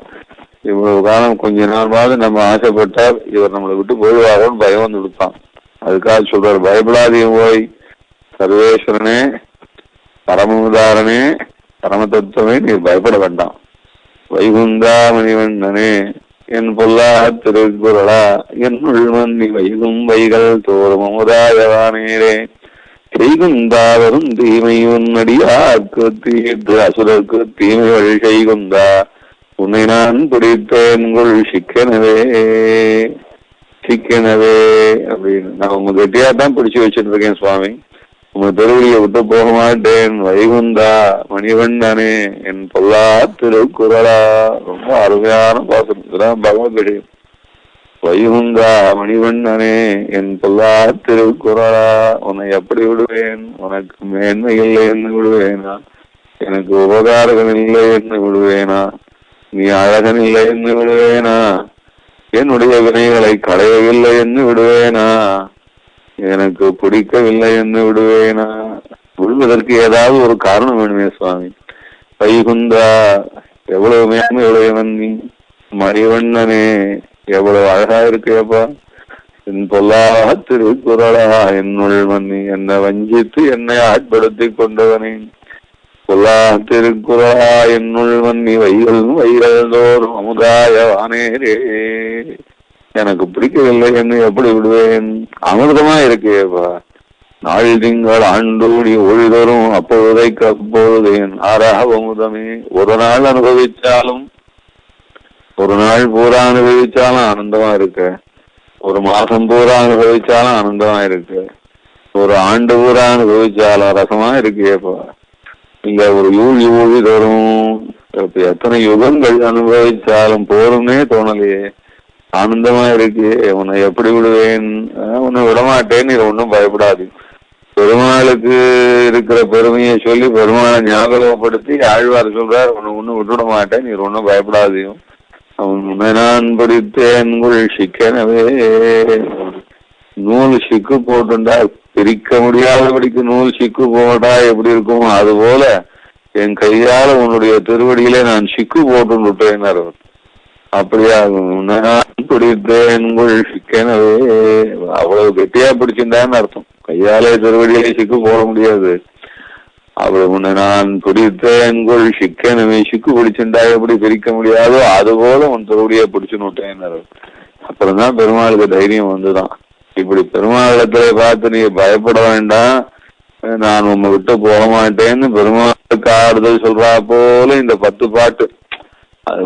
இவ்வளவு காலம் கொஞ்ச நாள்வாது நம்ம ஆசைப்பட்டால் இவர் நம்மளை விட்டு போயிடுவாரோன்னு பயம் வந்து கொடுப்பான். அதுக்காக சொல்றாரு, பயப்படாதையும் போய் சர்வேஸ்வரனே பரமதாரனே பரம தத்துவமே நீர் பயப்பட வேண்டாம். வைகுந்தா மணிவண்ணனே என் பொல்லா திருக்குறளா என் உள்வன்னி வைகும் வைகள் தோறும் அமுதாயவானேரே செய்குந்தா வரும் தீமை உன்னடியார்க்கு தீர்த்து அசுரர்க்கு தீமை வழி செய்குந்தா உன்னை நான் பிடித்தேன் சிக்கனவே அப்படின்னு. நான் உங்க கெட்டியாதான் பிடிச்சு வச்சுட்டு இருக்கேன் சுவாமி. உங்க தெருவிலிய விட்டு போக மாட்டேன். வைகுந்தா மணிவண்ணனே என் பொல்லா திருக்குறளா. ரொம்ப அருமையான பாசனம். இதுதான் பகவத்கீதை. வைகுந்தா மணிவண்ணனே என் பொல்லா திருக்குறளா. உன்னை எப்படி விடுவேன்? உனக்கு மேன்மை இல்லை என்று விடுவேனா? எனக்கு உபகாரங்கள் இல்லை என்று விடுவேனா? நீ அழகன் இல்லை என்று விடுவேனா? என்னுடைய வினைகளை களையவில்லை என்று விடுவேனா? எனக்கு பிடிக்கவில்லை என்று விடுவேனா? விடுவதற்கு ஏதாவது ஒரு காரணம் வேணுமே சுவாமி. வைகுந்தா எவ்வளவு மேன்மை உடையவன் நீ. மணிவண்ணனே எவ்வளவு அழகா இருக்கியப்பா. என் பொல்லா திருக்குறளா என்னுள் மன்னி என்னை வஞ்சித்து என்னை ஆட்படுத்தி கொண்டவனே. பொல்லா திருக்குறளா என்னுள் மன்னி வைகள் தோறும் அமுதாயவானேரே. எனக்கு பிடிக்கவில்லை என்று எப்படி விடுவேன்? அமிர்தமா இருக்கேப்பா. நாள் திங்கள் ஆண்டோடி ஒழிதரும் அப்பொழுதைக்கு அப்பொழுதேன் ஆறாக அமுதமே. ஒரு நாள் அனுபவிச்சாலும் ஒரு நாள் பூரா அனுபவிச்சாலும் ஆனந்தமா இருக்கு. ஒரு மாசம் பூரா அனுபவிச்சாலும் ஆனந்தமா இருக்கு. ஒரு ஆண்டு பூரா அனுபவிச்சாலும் ரசமா இருக்கேப்பா. இல்ல ஒரு ஊழி தோறும் எத்தனை யுகங்கள் அனுபவிச்சாலும் போரும்னே தோணலையே. ஆனந்தமா இருக்கு. உன்னை எப்படி விடுவேன்? உன்னை விடமாட்டேன். நீ ஒன்னும் பயப்படாது. பெருமாளுக்கு இருக்கிற பெருமையை சொல்லி பெருமாளை ஞாபகப்படுத்தி ஆழ்வார் சொல்றார், உன்னை ஒன்னும் விட்டுவிட மாட்டேன், நீ ஒன்னும் பயப்படாதையும். அவன் உன்னை நான் பிடித்தேன் சிக்கனவே. நூல் சிக்கு போட்டுண்டா பிரிக்க முடியாதபடிக்கு நூல் சிக்கு போட்டா எப்படி இருக்கும், அது போல என் கையால உன்னுடைய திருவடியிலே நான் சிக்கு போட்டு விட்டேன். அப்படியா? உன்னை நான் பிடித்தேன் சிக்கனவே. அவ்வளவு கெட்டியா பிடிச்சிருந்தான்னு அர்த்தம். கையாலே திருவடியிலே சிக்கு போட முடியாது. அவ்வளவு உன்னை நான் பிடித்தேன் சிக்கனவே. சிக்கு பிடிச்சிருந்தா எப்படி பிரிக்க முடியாதோ அது போல உன் திருவடியை பிடிச்சுன்னு விட்டேன். அப்புறம்தான் பெருமாளுக்கு தைரியம் வந்துதான். இப்படி பெருமாளத்துல பார்த்து நீ பயப்பட வேண்டாம், நான் உன்னை விட்டு போக மாட்டேன்னு பெருமாளுக்கு ஆறுதல் சொல்றா போல இந்த 10 பாட்டு அது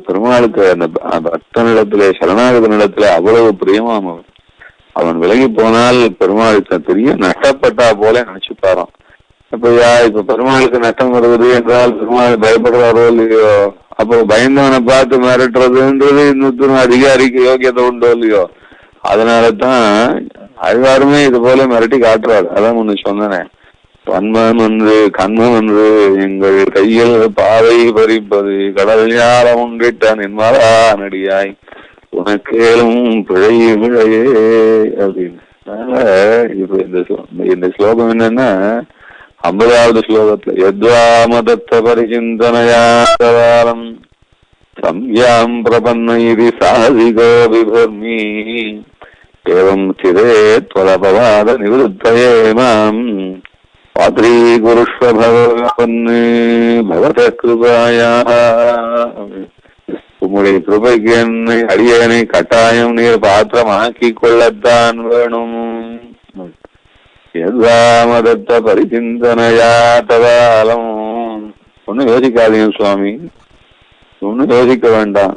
பெருமாளுக்கு அந்த பக்தனிடத்துல சரணாகத நிலத்துல அவ்வளவு பிரியமாம். அவன் விலகி போனால் பெருமாளுக்கு பெரிய நஷ்டப்பட்டா போல நினைச்சுப்பாராம். இப்ப பெருமாளுக்கு நஷ்டம் வருவது என்றால் பெருமாள் பயப்படுறாரோ இல்லையோ? அப்போ பயந்தவனை பார்த்து மிரட்டுறதுன்றது இன்னொரு அதிகாரிக்கு யோகியத்தை உண்டோ இல்லையோ? அதனாலதான் அழ்வாருமே இது போல மிரட்டி காட்டுறாரு. அதான் ஒண்ணு சொன்னேன், கண்மம் என்று எங்கள் கையில் பாவை பறிப்பது கடல் ஞாலம் உண்டிட்டான் என்மாரா நடியாய் உனக்கேலும் பிழை விழையே அப்படின்னு. அதனால இப்ப இந்த ஸ்லோகம் என்னன்னா 50வது ஸ்லோகத்துல யத்வாமதத்த பரிசிந்தனயாம் சம்யாம் பிரபன்ன இது சாதிகோ விபர்மி ஏவம் சிதே त्वदपवाद நிவృத்தயே மாம் பாத்ரீகுருஷ்வ பகவன் பகவத கிருபாயா. உம்முடைய கிருபைக்கு என்னை அடியனை கட்டாயம் நீர் பாத்திரமாக்கி கொள்ளத்தான் வேணும். எதாமதத்த பரிசிந்தனையா ததாலம். ஒன்னும் யோசிக்காதீங்க சுவாமி, ஒன்னும் யோசிக்க வேண்டாம்.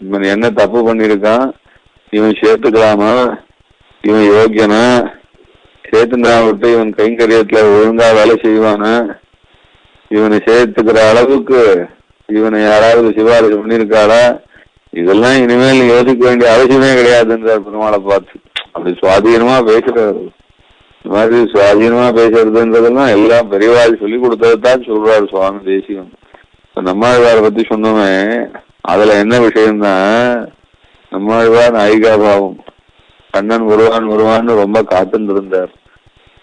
இவன் என்ன தப்பு பண்ணிருக்கான், இவன் சேர்த்துக்கலாமா, இவன் யோக்கியனா, சேர்த்துனா விட்டு இவன் கைங்கரியத்துல ஒழுங்கா வேலை செய்வானா, இவனை சேர்த்துக்கிற அளவுக்கு இவனை யாராவது சிபாரிசு பண்ணிருக்காளா, இதெல்லாம் இனிமேல் யோசிக்க வேண்டிய அவசியமே கிடையாதுன்றார் பெருமாளை பார்த்து. அப்படி சுவாதீனமா பேசுறாரு. இந்த மாதிரி சுவாதீனமா பேசுறதுன்றதெல்லாம் எல்லாம் பெரியவாள் சொல்லி கொடுத்ததுதான் சொல்றாரு சுவாமி தேசிகம். நம்மாழ்வாரை பத்தி சொன்னோமே, அதுல என்ன விஷயம்தான், நம்மாழ்வார் நாயிகாபாவம். கண்ணன் வருவான்னு ரொம்ப காத்துட்டு இருந்தார்.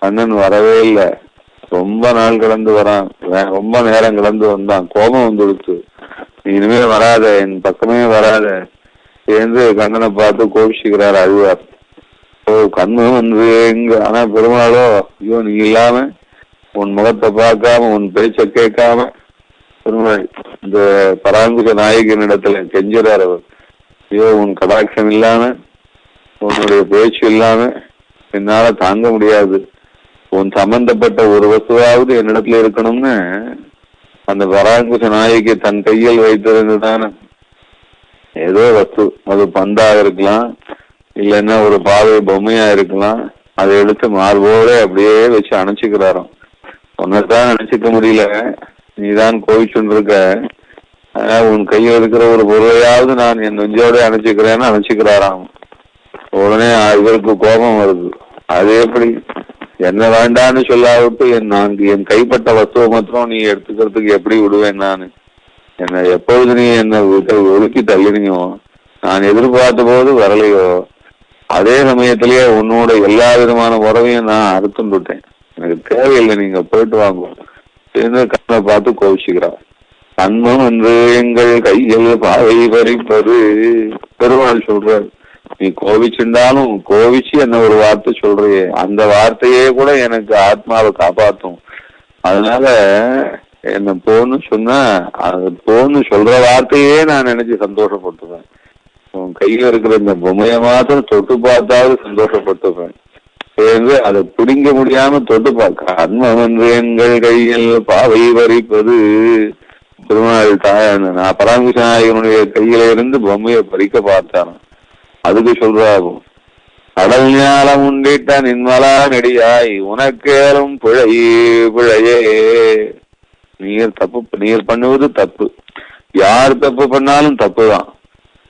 கண்ணன் வரவே இல்லை. ரொம்ப நாள் கடந்து வரான், ரொம்ப நேரம் கடந்து வந்தான். கோபம் வந்துடுத்து, நீ இனிமே வராத, என் பக்கமே வராத சேர்ந்து கண்ணனை பார்த்து கோபிச்சுக்கிறார் அழுவார். கண்மம் வந்து எங்க. ஆனா பெருமாளோ, ஐயோ நீ இல்லாம, உன் முகத்தை பார்க்காம, உன் பேச்ச கேட்காம பெருமாள் இந்த பராங்குஷ நாயகன் இடத்துல கெஞ்சுறார் அவர். ஐயோ உன் கடாட்சம் இல்லாம, உன்னுடைய பேச்சு இல்லாம என்னால தாங்க முடியாது. உன் சம்பந்தப்பட்ட ஒரு வஸ்துவாவது என்னிடத்துல இருக்கணும்னு அந்த பராங்குஷ நாயகி தன் கையில் வைத்திருந்ததான ஏதோ வஸ்து, அது பந்தாக இருக்கலாம், இல்லைன்னா ஒரு பாவை பொம்மையா இருக்கலாம், அதை எடுத்து மார்போட அப்படியே வச்சு அணைச்சிக்கிறாராம். உன்னைத்தான் நினைச்சுக்க முடியல, நீதான் கோவிச்சுன்னு இருக்க, உன் கையில் இருக்கிற ஒரு பொருளையாவது நான் என் நெஞ்சோட அணைச்சிக்கிறேன்னு அணைச்சிக்கிறாராம். உடனே இவருக்கு கோபம் வருது. அது எப்படி, என்ன வேண்டான்னு சொல்லாவிட்டு என் கைப்பட்ட வஸ்துவை மாத்திரம் நீ எடுத்துக்கிறதுக்கு எப்படி விடுவேன் நான்? என்ன எப்பொழுது நீ என்னை ஒழுக்கி தள்ளினியோ, நான் எதிர்பார்த்த போது வரலையோ, அதே சமயத்திலேயே உன்னோட எல்லா விதமான உறவையும் நான் அறுத்துட்டேன். எனக்கு தேவையில்லை, நீங்க போயிட்டு வாங்க. கண்ணை பார்த்து கோவிச்சுக்கிறார். கண்மம் என்று எங்கள் கையில் பாவை பறிப்பது. பெருமாள் சொல்றார், நீ கோவிச்சுண்டாலும் கோவிச்சு என்ன ஒரு வார்த்தை சொல்றியே, அந்த வார்த்தையே கூட எனக்கு ஆத்மாவை காப்பாற்றும். அதனால என்ன போன்னு சொன்னா, அது போன்னு சொல்ற வார்த்தையே நான் நினைச்சு சந்தோஷப்பட்டுவேன். உன் கையில இருக்கிற இந்த பொம்மையை மாத்திரம் தொட்டு பார்த்தாவது சந்தோஷப்பட்டுவேன். அதை பிடிங்க முடியாம தொட்டு பார்க்க. அன்மம் என்று எங்கள் கையில் பாவை பறிப்பது. பெருமாள் நான் பராங்குஷ நாயகனுடைய கையில இருந்து பொம்மையை பறிக்க பார்த்தான். அதுக்கு சொல்றாகும், கடல் ஞாலம் உண்டிட்ட நின்மலா நெடியாய் உனக்கேலும் பிழையே. நீர் பண்ணுவது தப்பு, யார் தப்பு பண்ணாலும் தப்புதான்.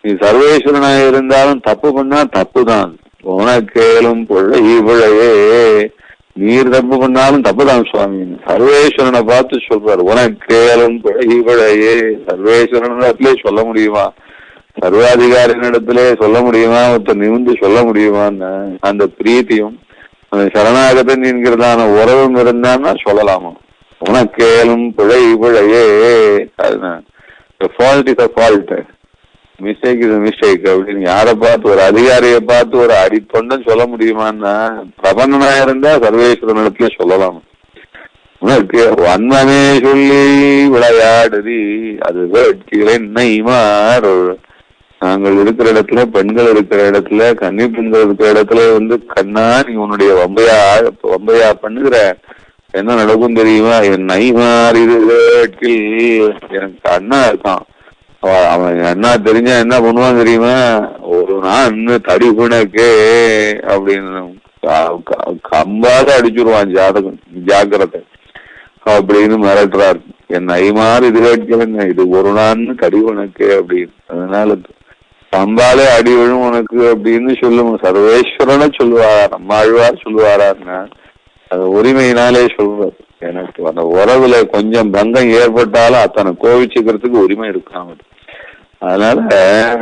நீ சர்வேஸ்வரனாக இருந்தாலும் தப்பு பண்ணா தப்புதான். உனக்கேலும் பிழையே, நீர் தப்பு பண்ணாலும் தப்புதான் சுவாமி. சர்வேஸ்வரனை பார்த்து சொல்றாரு, உனக்கேலும் பிழையே. சர்வேஸ்வரனிடத்திலே சொல்ல முடியுமா, சர்வாதிகாரினிடத்திலே சொல்ல முடியுமா, ஒருத்தர் நிமிந்து சொல்ல முடியுமான்னு அந்த பிரீத்தியும் அந்த சரணாகதன் என்கிறதான உறவும் இருந்தான்னா சொல்லலாமா. உனக்கேலும் பிழையே. அதுதான் fault is a fault, mistake is mistake அப்படின்னு யாரை பார்த்து, ஒரு அதிகாரியை பார்த்து ஒரு அடித்தொண்டன் சொல்ல முடியுமான்னா, பிரபந்தனா இருந்தா சர்வேஸ்வரனிடத்துல சொல்லலாம். உனக்கு வன்மமே சொல்லி விளையாடுதி அது வேட்கிற நெய்மார். நாங்கள் இருக்கிற இடத்துல, பெண்கள் இருக்கிற இடத்துல, கன்னி பெண்கள் இருக்கிற இடத்துல கண்ணா நீ உன்னுடைய வம்பையா பண்ணுகிற, என்ன நடக்கும் தெரியுமா? என் நைமார் இது வேட்கில் எனக்கு அண்ணா இருக்கான், அவன் என்ன தெரிஞ்சா என்ன பண்ணுவான் தெரியுமா? ஒரு நாள் இன்னும் தடி புனக்கே அப்படின்னு கம்பாத அடிச்சுடுவான் ஜாதகம், ஜாக்கிரதை அப்படின்னு மிரட்டுறாரு. என் ஐமாறு இது கேட்கலங்க, இது ஒரு நாள்னு தடி உனக்கு அப்படின்னு. அதனால கம்பாலே அடி விழும் உனக்கு அப்படின்னு சொல்லுவோம். சர்வேஸ்வரனை சொல்லுவாரா, நம்ம ஆழ்வார் சொல்லுவாரான்னா அது உரிமையினாலே சொல்றாரு. எனக்கு அந்த உறவுல கொஞ்சம் பங்கம் ஏற்பட்டாலும் அத்தனை கோவிச்சுக்கிறதுக்கு உரிமை இருக்காம. அதனால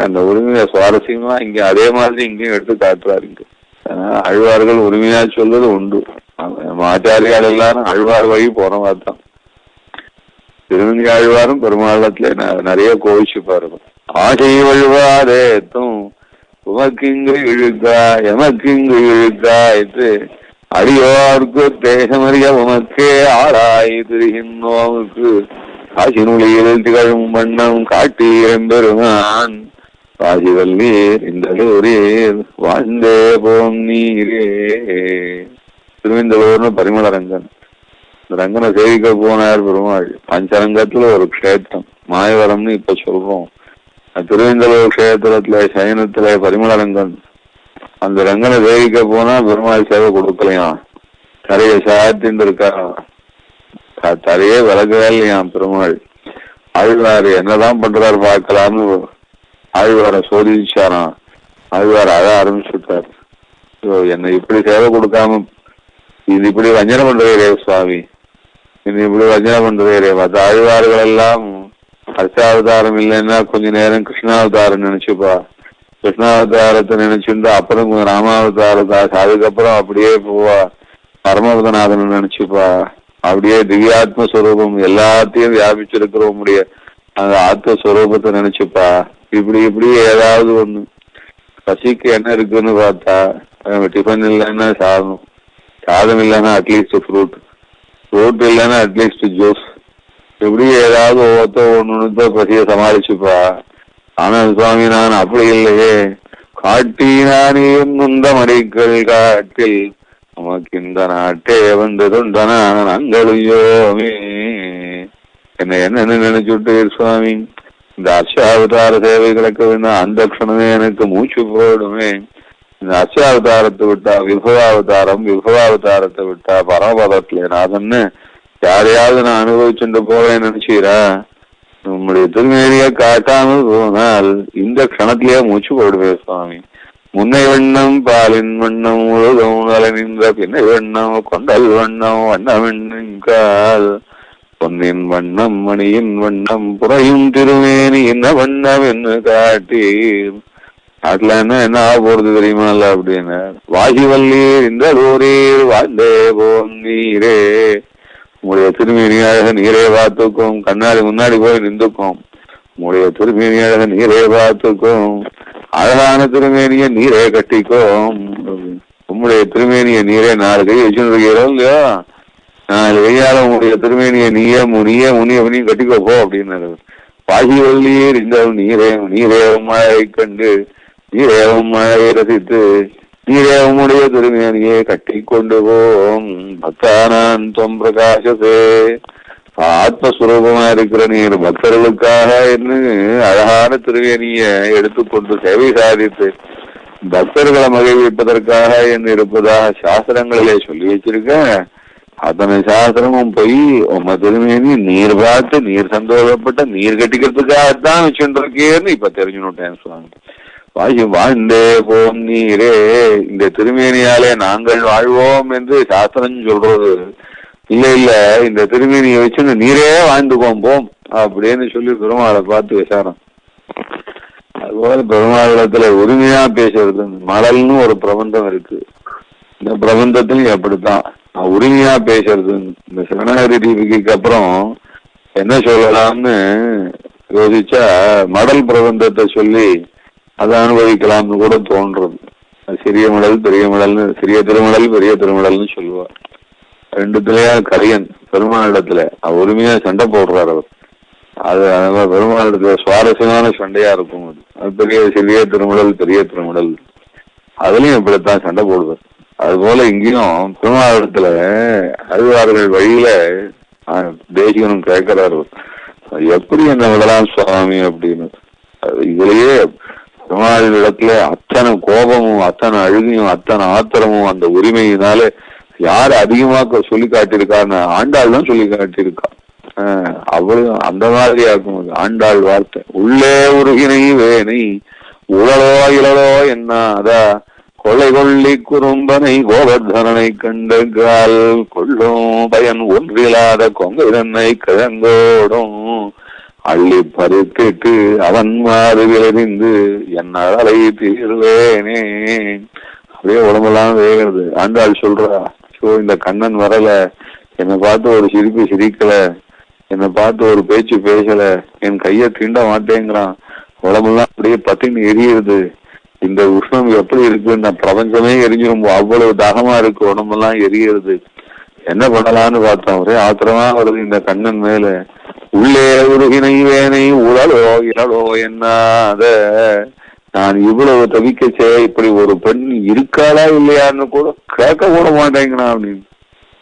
அந்த உரிமையை சுவாரஸ்யமா இங்க அதே மாதிரி இங்கேயும் எடுத்து காட்டுறாரு. இங்க அழ்வார்கள் உரிமையா சொல்றது உண்டு. ஆச்சாரியால் எல்லாரும் அழ்வார் வழி போறவா தான். திருவங்கி ஆழ்வாரும் பெருமாளத்துல நிறைய கோவிச்சுப்பாரு. ஆசை வழுவாதேத்தும் உமக்கிங்கு இழுக்கா எமக்கிங்கு இழுக்கா என்று அடியோர்க்கு தேசமறிய உமக்கே ஆளாய் திரிகின்றோமுக்கு காசினுளியில் திகழும் வண்ணம் காட்டி எம்பெருமான் காசிவல்லீர் இந்த ஊரீர் வாழ்ந்தே போம் நீரே. திருவெந்தலூர்னு பரிமள ரங்கன். ரங்கனை சேவிக்க போனார் பெருமாள். பஞ்சரங்கத்துல ஒரு க்ஷேத்திரம் மாயவரம்னு இப்ப சொல்றோம். திருவெந்தலூர் க்ஷேத்திரத்துல சயனத்துல பரிமளரங்கன் அந்த ரங்கனை சேவிக்க போனா பெருமாள் சேவை கொடுக்கலையாம். தரைய சாத்தின்னு இருக்கா, தரையே விளக்கவே இல்லையாம் பெருமாள். ஆழ்வார் என்னதான் பண்றாரு பார்க்கலாம்னு ஆழ்வாரை சோதிச்சாராம். ஆழ்வார் அழ ஆரம்பிச்சுட்டார். என்னை இப்படி சேவை கொடுக்காம இது இப்படி வஞ்சனை பண்றீரே சுவாமி, இது இப்படி வஞ்சனை பண்றீரே. மற்ற ஆழ்வார்கள் எல்லாம் அர்ச்சாவதாரம் இல்லைன்னா கொஞ்ச நேரம் கிருஷ்ணாவதாரம் நினைச்சுப்பா, கிருஷ்ணாவதாரத்தை நினைச்சுட்டு அப்புறம் கொஞ்சம் ராமாவதாரத்தை, அதுக்கப்புறம் அப்படியே போவா பரமபதநாதன் நினைச்சுப்பா, அப்படியே திவ்யாத்மஸ்வரூபம் எல்லாத்தையும் வியாபிச்சிருக்கிற முடிய அந்த ஆத்மஸ்வரூபத்தை நினைச்சுப்பா. இப்படி இப்படி ஏதாவது ஒண்ணு பசிக்கு என்ன இருக்குன்னு பார்த்தா டிஃபன் இல்லைன்னா சாதம், சாதம் இல்லைன்னா அட்லீஸ்ட் ஃப்ரூட், ஃப்ரூட் இல்லைன்னா அட்லீஸ்ட் ஜூஸ், இப்படி ஏதாவது ஒவ்வொருத்த பசிய சமாளிச்சுப்பா. ஆனா சுவாமி நான் அப்படி இல்லையே, காட்டினானே நுந்த மடிக்கள் காட்டில் நமக்கு இந்த நாட்டே வந்ததுண்டன அங்களையோமே. என்ன நினைச்சுட்டு சுவாமி, இந்த அர்ச்சாவதார சேவை கிடக்க வேண்டாம், அந்த க்ஷணமே எனக்கு மூச்சு போடுமே. இந்த அர்ச்சாவதாரத்தை விட்டா விபவாவதாரம், விபவாவதாரத்தை விட்டா பரமபதத்துல நாதன்னு யாரையாவது நான் அனுபவிச்சுட்டு போவேன்னு நினைச்சீரா? நம்முடைய திருமேனிய காட்டாமல் போனால் இந்த க்ஷணத்திலேயே மூச்சு போடுவேன் சுவாமி. முன்னை வண்ணம் பாலின் வண்ணம் முழுதும் நல நின்ற பின்னை வண்ணம் கொண்டல் வண்ணம் வண்ணமென்கால் பொன்னின் வண்ணம் மணியின் வண்ணம் புறையும் திருமேனி என்ன வண்ணம் என்று காட்டீர். அதுல என்ன போறது தெரியுமா இல்ல அப்படின்னு. வாசிவல்லீர் இந்த ஊரீர் வாழ்ந்தே போம் நீரே. உங்களுடைய திருமேனியாக நீரே பார்த்துக்கும், கண்ணாடி முன்னாடி போய் நின்றுக்கும். உங்களுடைய திருமேனியாக நீரே பார்த்துக்கும், அழகான திருமேனிய நீரே கட்டிக்கும். உங்களுடைய திருமேனிய நீரே 4 கை வச்சுருக்கிறோம் இல்லையா, 4 கையால உங்களுடைய திருமேனிய நீயே முனிய கட்டிக்கோ போ அப்படின்னாரு. வாசிவல்லீர் இந்த நீரே நீரே மழை கண்டு நீரே மழையை ரசித்து நீரே உம்முடைய திருமேனியை கட்டி கொண்டு போம். பக்தானான் தொம் பிரகாசத்தே. ஆத்மஸ்வரூபமா இருக்கிற நீர் பக்தர்களுக்காக என்று அழகான திருமேனிய எடுத்துக்கொண்டு சேவை சாதித்து பக்தர்களை மகிழ்விப்பதற்காக என்று இருப்பதாக சாஸ்திரங்களிலே சொல்லி வச்சிருக்க. அத்தனை சாஸ்திரமும் போய் உம்ம திருமேனி நீர் பார்த்து நீர் சந்தோஷப்பட்ட நீர் கட்டிக்கிறதுக்காகத்தான் வச்சுட்டு இருக்கேன்னு இப்ப தெரிஞ்சுட்டேன் சுவாமி. வாழ்ந்தே போம் நீரே. இந்த திருமேனியாலே நாங்கள் வாழ்வோம் என்று சாஸ்திரம் சொல்றது இல்ல, இந்த திருமேனியை வச்சு நீரே வாழ்ந்துக்கோம் போம் அப்படின்னு சொல்லி பெருமாளை பார்த்து விசாரம். அதுபோல பெருமாளத்துல உரிமையா பேசுறது. மடல்னு ஒரு பிரபந்தம் இருக்கு, இந்த பிரபந்தத்திலும் எப்படித்தான் உரிமையா பேசுறது. இந்த சிவனகரி தீபிகைக்கு அப்புறம் என்ன சொல்லலாம்னு யோசிச்சா மடல் பிரபந்தத்தை சொல்லி அதை அனுபவிக்கலாம்னு கூட தோன்றது. சிறிய மடல் பெரிய மடல்னு, சிறிய திருமடல் பெரிய திருமடல்னு சொல்லுவார். ரெண்டுத்துலயா கரியன் பெருமாளிடத்துல உரிமையா சண்டை போடுறாரு அவர். அது பெருமாளிடத்துல சுவாரஸ்யமான சண்டையா இருக்கும். அது பெரிய சிறிய திருமடல் பெரிய திருமடல், அதுலயும் இப்படித்தான் சண்டை போடுவார். அது போல இங்கேயும் பெருமாளிடத்துல அழுவார்கள் வழியில தேசிகனும் கேட்கிறாரு. எப்படி என்ன விடலாம் சுவாமி அப்படின்னு. இதுலயே பெருமாள் இடத்துல அத்தனை கோபமும் அத்தனை அழுகையும் அத்தனை ஆத்திரமும் அந்த உரிமையினால யாரு அதிகமா சொல்லி காட்டியிருக்கான்னு ஆண்டாள் தான் சொல்லி காட்டியிருக்கா. அவளு அந்த மாதிரியா இருக்கும் ஆண்டாள் வார்த்தை. உள்ளே உருகினை வேணை உழலோ இழலோ என்ன அதா கொள்ளை கொள்ளி குறும்பனை கோவர்தனனை கண்டகால் கொள்ளும் பயன் ஒன்றில்லாத கொங்கை தன்னை கிழங்கோடும் அள்ளி பறித்துட்டு அவன் மாறு விளைந்து என்ன அலை தீர்வேனே. அப்படியே உடம்பெல்லாம் வேகிறது. ஆண்டாள் சொல்றா, இந்த கண்ணன் வரல, என்னை பார்த்து ஒரு சிரிப்பு சிரிக்கல, என்னை பார்த்து ஒரு பேச்சு பேசல, என் கைய தீண்ட மாட்டேங்கிறான், உடம்பெல்லாம் அப்படியே பத்தின்னு எரியுது, இந்த உஷ்ணம் எப்படி இருக்கு, நான் பிரபஞ்சமே எரிஞ்சிரும், அவ்வளவு தாகமா இருக்கு, உடம்பெல்லாம் எரியுது, என்ன பண்ணலான்னு பார்த்தோம். ஒரே ஆத்திரமா வருது இந்த கண்ணன் மேல. உள்ளே உருகினை வேனை உழலோ இழலோ என்னாத நான் இவ்வளவு தவிக்கச்சே, இப்படி ஒரு பெண் இருக்காளா இல்லையான்னு கூட கேட்க கூட மாட்டேங்கிறான் அப்படின்னு.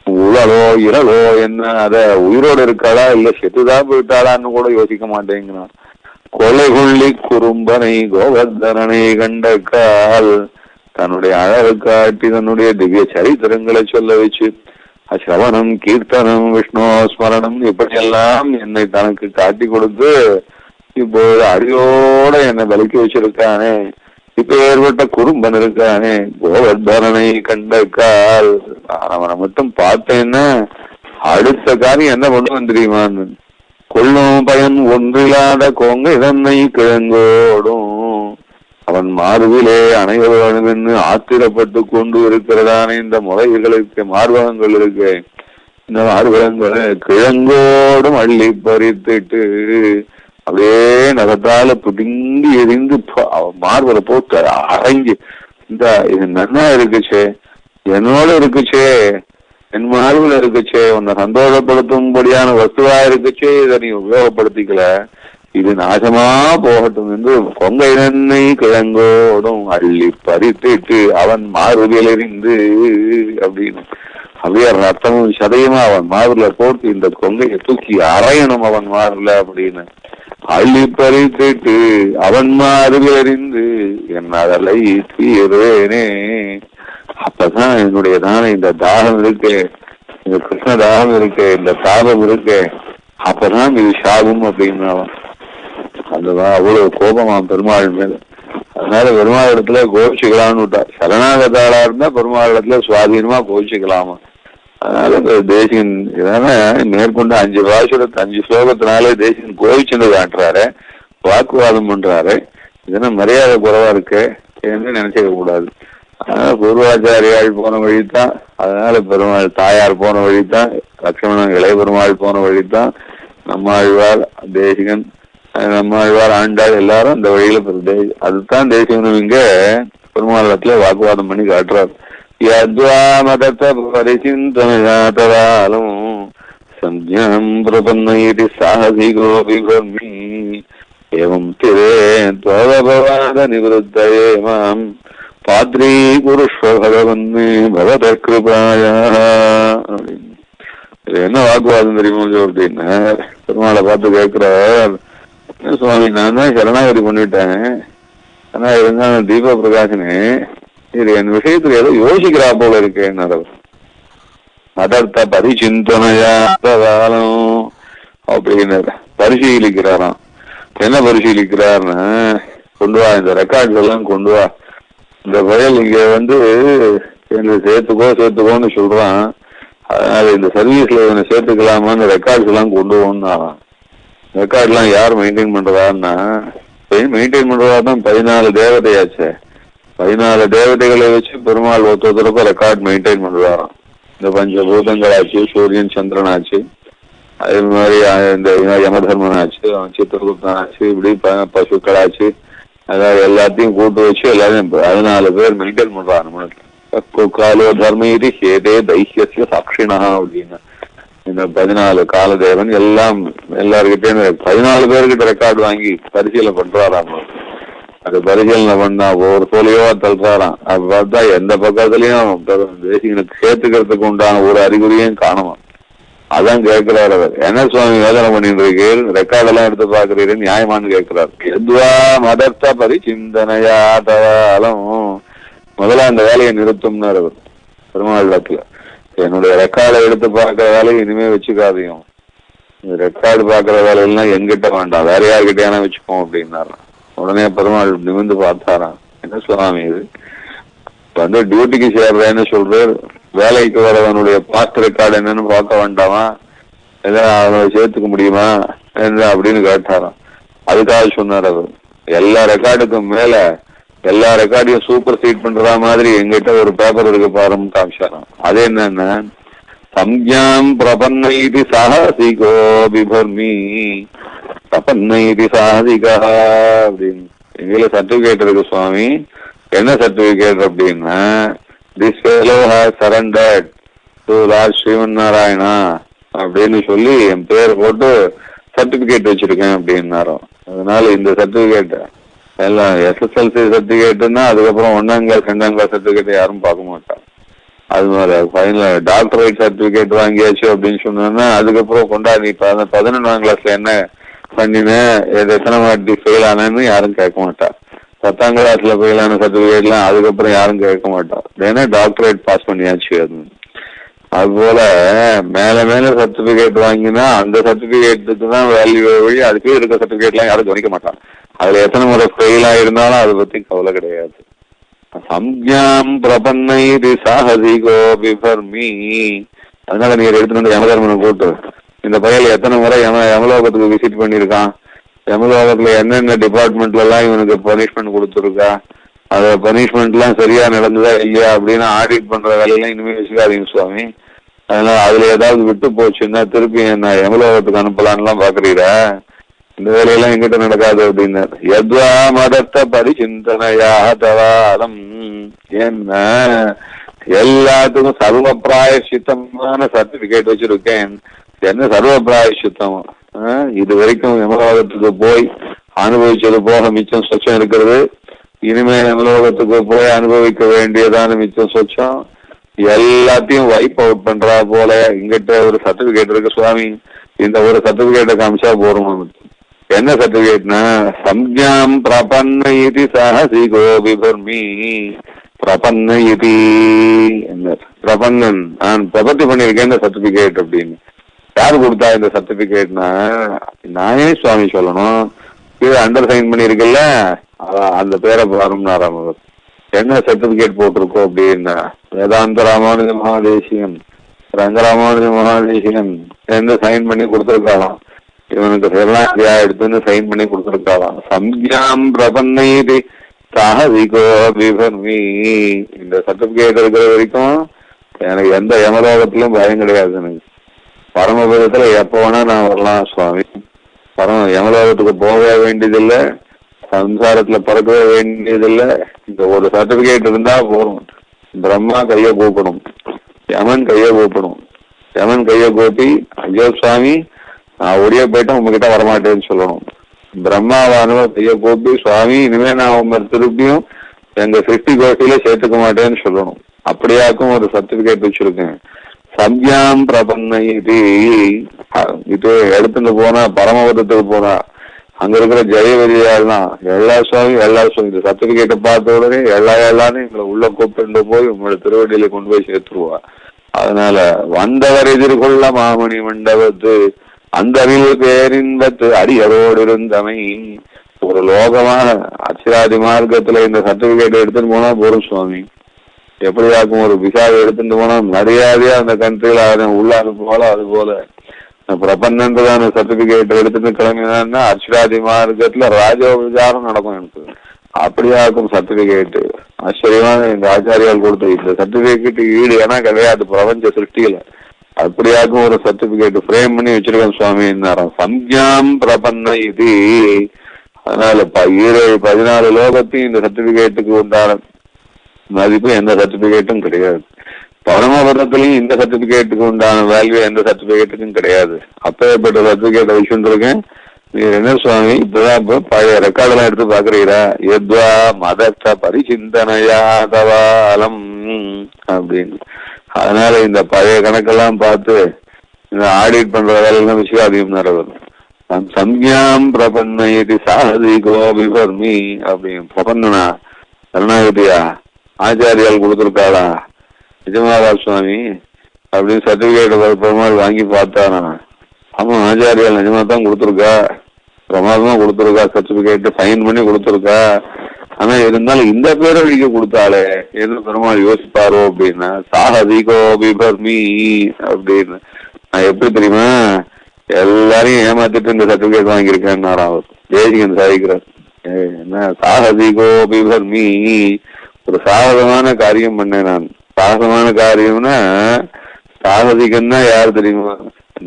உழலோ இழலோ என்ன அத உயிரோடு இருக்காளா இல்ல செத்துதான் போயிட்டாளான்னு கூட யோசிக்க மாட்டேங்கிறான். கொலை கொள்ளி குறும்பனை கோவர்தனனை கண்ட கால் தன்னுடைய அழகு காட்டி தன்னுடைய திவ்ய சரித்திரங்களை சொல்ல வச்சு சவனம் கீர்த்தனம் விஷ்ணு ஸ்மரணம் இப்படியெல்லாம் என்னை தனக்கு காட்டி கொடுத்து இப்போது அடியோட என்னை பலிக்க வச்சிருக்கானே, இப்ப ஏற்பட்ட குறும்பன் இருக்கானே கோவர்தனனை கண்ட கால், அவனை மட்டும் பார்த்தேன்னா அடுத்த காரியம் என்ன பண்ணுவான் தெரியுமான்னு, கொள்ளும் பயன் ஒன்றில்லாத கோங்கை தன்னை கிழங்கோடும் அவன் மார்பிலே அனைவரும் ஆத்திரப்பட்டு கொண்டு இருக்கிறதானே இந்த முறைகளுக்கு மார்பகங்கள் இருக்கு, இந்த மார்பகங்களை கிழங்கோடும் அள்ளி பறித்துட்டு அப்படியே நகத்தால புடுங்கி எரிந்து மார்பலை போட்டு அரைஞ்சி, இந்த இது நன்னா இருக்குச்சே, என்னோட இருக்குச்சே, என் மார்பில் இருக்குச்சே, உன்னை சந்தோஷப்படுத்தும்படியான வஸ்துவா இருக்குச்சே, இதை நீ உபயோகப்படுத்திக்கல, இது நாசமா போகட்டும் என்று கொங்கை நன்னை கிழங்கோடும் அள்ளி பறித்துட்டு அவன் மார்பில் எறிந்து அப்படின்னு அப்படியே ரத்தமும் சதையுமா அவன் மார்பில போட்டு இந்த கொங்கையை தூக்கி அரையணும் அவன் மார்பில அப்படின்னு அள்ளி பறித்துட்டு அவன் மார்பில் எறிந்து என் அதலை தீர்வேனே. அப்பதான் என்னுடைய தானே இந்த தாகம் இருக்கு, இந்த கிருஷ்ண தாகம் இருக்கு, இந்த தாபம் இருக்கு, அப்பதான் இது சாகும் அப்படின்னு அவன் அதுதான் அவ்வளவு கோபமாம் பெருமாள் மேல. அதனால பெருமாள் இடத்துல கோவிச்சுக்கலாம்னு விட்டா, சரணாகதாளா இருந்தா பெருமாள் இடத்துல சுவாதீனமா கோவிச்சுக்கலாமா. அதனால தேசியன் இதானே மேற்கொண்டு 5 பாசுரத்து 5 ஸ்லோகத்தினாலே தேசியன் கோவிச்சுன்னு காட்டுறாரு, வாக்குவாதம் பண்றாரு, இதெல்லாம் மரியாதை குறைவா இருக்கு என்று நினைச்சிக்க கூடாது. அதனால பூர்வாச்சாரியால் போன வழிதான், அதனால பெருமாள் தாயார் போன வழிதான், லட்சுமணன் இளைய பெருமாள் போன வழிதான், நம்மாழ்வார் தேசிகன் நம்மாழ்வார் ஆண்டாள் எல்லாரும் இந்த வழியில அதுதான் தேசிகனும் இங்க பெருமாளத்துல வாக்குவாதம் பண்ணி காட்டுறார். யத்வா மதத்த பரிசிந்தனயாதவாலும் சஞ்ஞம் பிரபன்னயிதி சாஹசிகோபி பிரம்மி ஏவம் திரே த்வபவாத நிவருத்தயே மாம் பாத்ரீ குருஷ்வ பகவன்னே பவத கிருபாயா. என்ன வாக்குவாதம் தெரியுமா அப்படின்னா, பெருமாளை பார்த்து கேட்கிறார், சுவாமி நான் தான் சரணாகதி பண்ணிட்டேன், ஆனா இருந்தா தீப பிரகாசனே இது என் விஷயத்துல ஏதோ யோசிக்கிறா போல இருக்கேன்னு அதர்த்த பரிசிந்தனையாலும் அப்படின்னு பரிசீலிக்கிறாராம். என்ன பரிசீலிக்கிறார்னா, கொண்டு வா இந்த ரெக்கார்ட்ஸ் எல்லாம் கொண்டு வா, இந்த வயல் இங்க எனக்கு சேர்த்துக்கோன்னு சொல்றான், அதனால இந்த சர்வீஸ்ல இவனை சேர்த்துக்கலாமான்னு ரெக்கார்ட்ஸ் எல்லாம் கொண்டு போனாராம். ரெக்கார்ட் எல்லாம் யார் மெயின்டைன் பண்றதான்னா, மெயின்டைன் பண்றதா தான் 14 தேவதையாச்சு, 14 தேவதைகளை வச்சு பெருமாள் ஒருத்தருக்கும் ரெக்கார்ட் மெயின்டைன் பண்றாராம். இந்த பஞ்சபூதங்கள் ஆச்சு, சூரியன் சந்திரன் ஆச்சு, அதே மாதிரி இந்த யமதர்மன் ஆச்சு, சித்திரகுப்தன் ஆச்சு, இப்படி பசுக்கள் ஆச்சு, அதாவது எல்லாத்தையும் கூட்டு வச்சு எல்லாரையும் 14 பேர் மெயின்டைன் பண்றாங்க. காலோ தர்ம இது ஹேதே தைஹ்யஸ்ய சாட்சிணா அப்படின்னு இந்த 14 காலதேவன் எல்லாம் எல்லாருக்கிட்டே 14 பேர்கிட்ட ரெக்கார்டு வாங்கி பரிசீலனை பண்றாராம். அது பரிசீலனை பண்ணா ஒவ்வொரு தோலையோ தள்ளுறாராம். அப்ப பார்த்தா எந்த பக்கத்துலயும் தேசிகனுக்கு சேர்த்துக்கிறதுக்கு உண்டான ஒரு அறிகுறியும் காணுமா. அதான் கேட்கிறார் அவர். என்ன சுவாமி வேதனை பண்ணிட்டு இருக்கு, ரெக்கார்டெல்லாம் எடுத்து பாக்குறீரு, நியாயமானு கேட்கிறார். எதுவா மதர்த்த பரிசிந்தனையா தவாலம், முதல்ல அந்த வேலையை நிறுத்தும்னார் அவர் பெருமாள் இடத்துல. என்னுடைய ரெக்கார்டை எடுத்து பார்க்கிற வேலையை இனிமே வச்சுக்காதையும், ரெக்கார்டு பாக்குற வேலையெல்லாம் எங்கிட்ட வேண்டாம், வேற யாருக்கிட்டே வச்சுப்போம் அப்படின்னாராம். உடனே பெருமாள் நிமிந்து பார்த்தாராம். என்ன சுவாமி இது வந்து டியூட்டிக்கு சேர்றேன்னு சொல்றாரு, வேலைக்கு வரவனுடைய பாஸ்ட் ரெக்கார்டு என்னன்னு பார்க்க வேண்டாமா, எல்லாம் அவனை சேர்த்துக்க முடியுமா என்ன அப்படின்னு கேட்டாராம். அதுக்காக சொன்னார் அவர், எல்லா ரெக்கார்டுக்கும் மேல எல்லா ரெக்கார்டையும் சூப்பர் சீட் பண்ற மாதிரி எங்கிட்ட ஒரு பேப்பர் இருக்கு பாருன்னு காமிச்சாராம். அது என்னன்னா, சம்யாம் பிரபன்னைதி சாஹசிகோ பிபர்மி பிரபன்னைதி சாஹசிகா அப்படின்னு எங்கள சர்டிபிகேட் இருக்கு சுவாமி. என்ன சர்டிபிகேட் அப்படின்னா, this fellow has surrendered to lord Sriman Narayana அப்படின்னு சொல்லி என் பேர் போட்டு சர்டிபிகேட் வச்சிருக்கேன் அப்படின்னாரோ. அதனால இந்த சர்டிபிகேட் எல்லாம் எஸ்எஸ்எல்சி சர்டிபிகேட்னா அதுக்கப்புறம் 1ஆம் கிளாஸ் 2ஆம் கிளாஸ் சர்டிபிகேட் யாரும் பார்க்க மாட்டாங்க. அது மாதிரி ஃபைனல் டாக்டரேட் சர்டிபிகேட் வாங்கியாச்சு அப்படின்னு சொன்னா அதுக்கப்புறம் கொண்டா நீ 11ஆம் கிளாஸ்ல என்ன பண்ணின, எத்தனை வாட்டி ஃபெயில் ஆனன்னு யாரும் கேட்க மாட்டா. 10ஆம் கிளாஸ்ல ஃபெயில் ஆன சர்டிபிகேட்லாம் அதுக்கப்புறம் யாரும் கேட்க மாட்டா, ஏன்னா டாக்டரேட் பாஸ் பண்ணியாச்சு. அது போல மேல மேல சர்டிபிகேட் வாங்கினா அந்த சர்டிபிகேட்டுக்கு தான் வேல்யூ வழி, அதுக்கு இருக்க சர்டிபிகேட் எல்லாம் யாரும் கவனிக்க மாட்டாங்க. அதுல எத்தனை முறை ஃபெயில் ஆயிருந்தாலும் அதை பத்தி கவலை கிடையாது. சம்யாம் பிரபன்னைதி சாஹசிகோ பிபர்மி, அதனால நீங்க எடுத்துட்டு வந்து யமதர்மனை கூட்டு, இந்த பையல் எத்தனை முறை யமலோகத்துக்கு விசிட் பண்ணிருக்கான், யமலோகத்துல என்னென்ன டிபார்ட்மெண்ட்ல எல்லாம் இவனுக்கு பனிஷ்மெண்ட் கொடுத்துருக்கா, அந்த பனிஷ்மெண்ட் எல்லாம் சரியா நடந்ததா இல்லையா அப்படின்னு ஆடிட் பண்ற வேலையெல்லாம் இனிமே வச்சுக்காதீங்க சுவாமி. அதனால அதுல ஏதாவது விட்டு போச்சுன்னா திருப்பி என்ன யமலோகத்துக்கு அனுப்பலான்லாம் பாக்குறீரா, இந்த வேலையெல்லாம் எங்கிட்ட நடக்காது அப்படின்னாரு. எத்வா மதத்த பரிசிந்தனையா தவாலம், என்ன எல்லாத்துக்கும் சர்வ பிராயசித்தமான சர்டிபிகேட் வச்சிருக்கேன். என்ன சர்வ பிராயசித்தம், இது வரைக்கும் யமலோகத்துக்கு போய் அனுபவிச்சது போக மிச்சம் சொச்சம் இருக்கிறது, இனிமே யமலோகத்துக்கு போய் அனுபவிக்க வேண்டியதான மிச்சம் சொச்சம் எல்லாத்தையும் வைப் அவுட் பண்றா போல இங்கிட்ட ஒரு சர்டிபிகேட் இருக்கு சுவாமி, இந்த ஒரு சர்டிபிகேட்டை காமிச்சா போறோம். என்ன சர்டிபிகேட்னா, சம்யாம் பிரபன்ன இதி சாஹசிகோ பிபர்மி பிரபன்ன இதி, பிரபன்னன் நான் பிரபத்தி பண்ணிருக்கேன் சர்டிபிகேட் அப்படின்னு. யாரு கொடுத்தா இந்த சர்டிபிகேட்னா, நானே சுவாமி சொல்லணும். கீழே அண்டர் சைன் பண்ணிருக்கல அந்த பேரை பாருன்னாராம். என்ன சர்டிபிகேட் போட்டிருக்கோம் அப்படின்னா, வேதாந்த ராமானுஜ மகாதேசிகன் ரங்கராமானுஜ மகாதேசிகன் என்ன சைன் பண்ணி கொடுத்துருக்காளாம். இவனுக்கு சரணாகதியா எடுத்துன்னு சைன் பண்ணி கொடுத்துருக்காளாம். சம்யாம் பிரபன்னைதி சாஹசிகோ பிபர்மி, இந்த சர்டிபிகேட் இருக்கிற வரைக்கும் எனக்கு எந்த யமலோகத்திலும் பயம் கிடையாது. எனக்கு பரமபதத்துல எப்ப வேணா நான் வரலாம் சுவாமி. யமலோகத்துக்கு போக வேண்டியதில்லை, சம்சாரத்துல பறக்கவே வேண்டியதில்லை. இந்த ஒரு சர்டிபிகேட் இருந்தா போறோம். பிரம்மா கைய கூப்பிடும், யமன் கைய கூப்பிடும். யமன் கைய கூப்பி, ஐயோ சுவாமி நான் ஒடிய போயிட்டேன் உங்ககிட்ட வரமாட்டேன்னு சொல்லணும். பிரம்மாவானவ கைய கூப்பி, சுவாமி இனிமே நான் உங்க திருப்பியும் எங்க சிருஷ்டி கோஷ்டியில சேர்த்துக்க மாட்டேன்னு சொல்லணும். அப்படியாக்கும் ஒரு சர்டிபிகேட் வச்சிருக்கேன். சம்யாம் பிரபன்ன இது எடுத்துட்டு போனா பரமபதத்துக்கு போனா அங்க இருக்கிற ஜெயவதியாள்லாம் எல்லா சுவாமி இந்த சர்டிபிகேட்டை பார்த்த உடனே எல்லாரும் எங்களை உள்ள கூப்பிட்டு போய் உங்களோட திருவடியில கொண்டு போய் சேர்த்துருவா. அதனால வந்தவர் எதிர்கொள்ள மாமணி மண்டபத்து அந்த அறிவு பேரின்பத்து அடியரோடு இருந்தமை, ஒரு லோகமான அச்சிராதி மார்க்கத்துல இந்த சர்டிபிகேட் எடுத்துட்டு போனா போறோம் சுவாமி. எப்படியாக்கும் ஒரு விசாவை எடுத்துட்டு போனா மரியாதையா அந்த கண்ட்ரியில உள்ள அனுப்புவாளோ அது போல பிரபன்னன்றதான சர்டிபிகேட் எடுத்துட்டு கிளம்பினா அச்சிராதி மார்க்கத்துல ராஜோபச்சாரம் நடக்கும் எனக்கு. அப்படியாக்கும் சர்டிபிகேட் ஆச்சரியமான இந்த ஆச்சாரியால் கொடுத்த இந்த சர்டிபிகேட் ஈடு ஏன்னா கிடையாது பிரபஞ்ச சிருஷ்டியில. அப்படியாக்கும் ஒரு சர்டிபிகேட் ஃப்ரேம் பண்ணி வச்சிருக்கேன் சுவாமி. சம்யாம் பிரபன்ன இது, அதனால 14 லோகத்தையும் இந்த சர்டிபிகேட்டுக்கு உண்டான மதிப்பு எந்த சர்டிபிகேட்டும் கிடையாது. பரமபதத்திலையும் இந்த சர்டிபிகேட்டுக்கு உண்டான வேல்யூ எந்த சர்டிபிகேட்டுக்கும் கிடையாது. அப்பேற்பட்ட சர்டிபிகேட்டை வச்சுட்டு இருக்கேன். நீ என்ன சுவாமி இப்பதான் இப்ப பழைய ரெக்கார்டெல்லாம் எடுத்து பாக்குறீரா, எத்வா மதத்த பரிசிந்தனையா தவாலம் அப்படின்னு. அதனால இந்த பழைய கணக்கெல்லாம் பார்த்து இந்த ஆடிட் பண்ற வேலையெல்லாம் விஷயம் அவர் சம்யாம் பிரபன்னயதி சாதி கோபிபர்மி அப்படின்னு பிரபந்தனா கருணாகதியா ஆச்சாரியால் கொடுத்துருக்காளா நிஜமாவா சுவாமி அப்படின்னு சர்டிபிகேட் பெருமாள் வாங்கி பார்த்தானா? ஆமா, ஆச்சாரியால் நிஜமா தான் கொடுத்துருக்கா, பிரமாதமா கொடுத்துருக்கா, சர்டிபிகேட் ஃபைன் பண்ணி கொடுத்துருக்கா. ஆனா இருந்தாலும் இந்த பேரை அழிக்க கொடுத்தாலே என்று பெருமாள் யோசிப்பாரோ அப்படின்னா சாகதிகோ பிபர்மி அப்படின்னு. நான் எப்படி தெரியுமா எல்லாரையும் ஏமாத்திட்டு இந்த சர்டிபிகேட் வாங்கியிருக்கேன் அவர் தேசிகன் சாதிக்கிறார். என்ன சாகதிகோ பிபர்மி, ஒரு சாகசமான காரியம் பண்ணேன் நான். சாகசமான காரியம்னா சாகதிகன்னா யாரு தெரியுமா?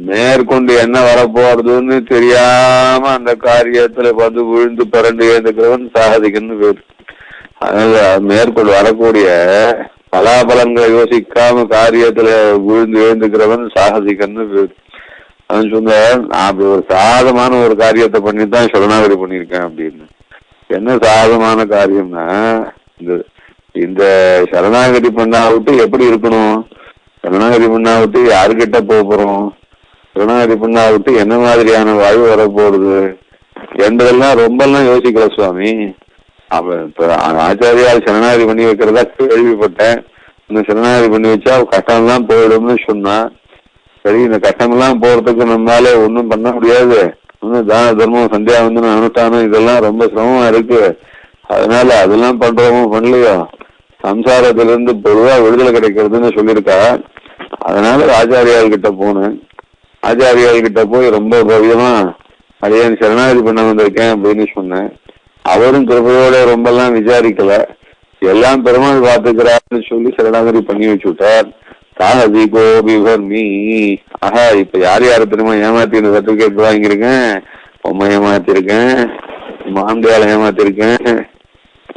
மேற்கொண்டு என்ன வரப்போறதுன்னு தெரியாம அந்த காரியத்துல வந்து விழுந்து பிறண்டு ஏந்துக்கிறவன் சாகதிகன்னு பேரு. அதனால மேற்கொண்டு வரக்கூடிய பலாபலங்களை யோசிக்காம காரியத்துல விழுந்து எழுந்துக்கிறவன் சாகதிகன்னு பேரு. அவன் சொன்ன நான் அப்படி ஒரு சாதமான ஒரு காரியத்தை பண்ணித்தான் சரணாகதி பண்ணியிருக்கேன் அப்படின்னு. என்ன சாதமான காரியம்னா இந்த சரணாகதி பண்ணா விட்டு எப்படி இருக்கணும், சரணாகதி பண்ணா விட்டு யாருக்கிட்ட போறோம், சரணாகதி பண்ணா விட்டு என்ன மாதிரியான வாழ்வு வரப்போறது என்பதெல்லாம் ரொம்ப எல்லாம் யோசிக்கல சுவாமி. இப்ப ஆச்சாரியால் சரணாகதி பண்ணி வைக்கிறதா கேள்விப்பட்டேன். இந்த சரணாகதி பண்ணி வச்சா கஷ்டம்லாம் போயிடும்னு சொன்னா, சரி இந்த கஷ்டமெல்லாம் போறதுக்கு நம்மளால ஒன்றும் பண்ண முடியாது, இன்னும் தான தர்மம் சந்தியாவந்தனம் அனுஷ்டானம் இதெல்லாம் ரொம்ப சிரமமா இருக்கு. அதனால அதெல்லாம் பண்றோமோ பண்ணலையோ சம்சாரத்துல இருந்து பொதுவா விடுதலை கிடைக்கிறதுன்னு சொல்லியிருக்கா. அதனால ஆச்சாரியால் கிட்ட போனேன். ஆச்சாரியால் கிட்ட போய் ரொம்ப பவியமா அதையன் சரணாகதி பண்ண வந்திருக்கேன் அப்படின்னு சொன்னேன். அவரும் கிருபையோட ரொம்ப எல்லாம் விசாரிக்கல, எல்லாம் பெருமாள் பார்த்துக்கிறாருன்னு சொல்லி சரணாகதி பண்ணி வச்சு விட்டார். சாகதி கோபிபர்மி. ஆஹா, இப்ப யார் யாரு தெரியுமா ஏமாத்தி இந்த சர்டிபிகேட் வாங்கியிருக்கேன்? பொம்மை ஏமாத்திருக்கேன், மாந்தியால ஏமாத்திருக்கேன்,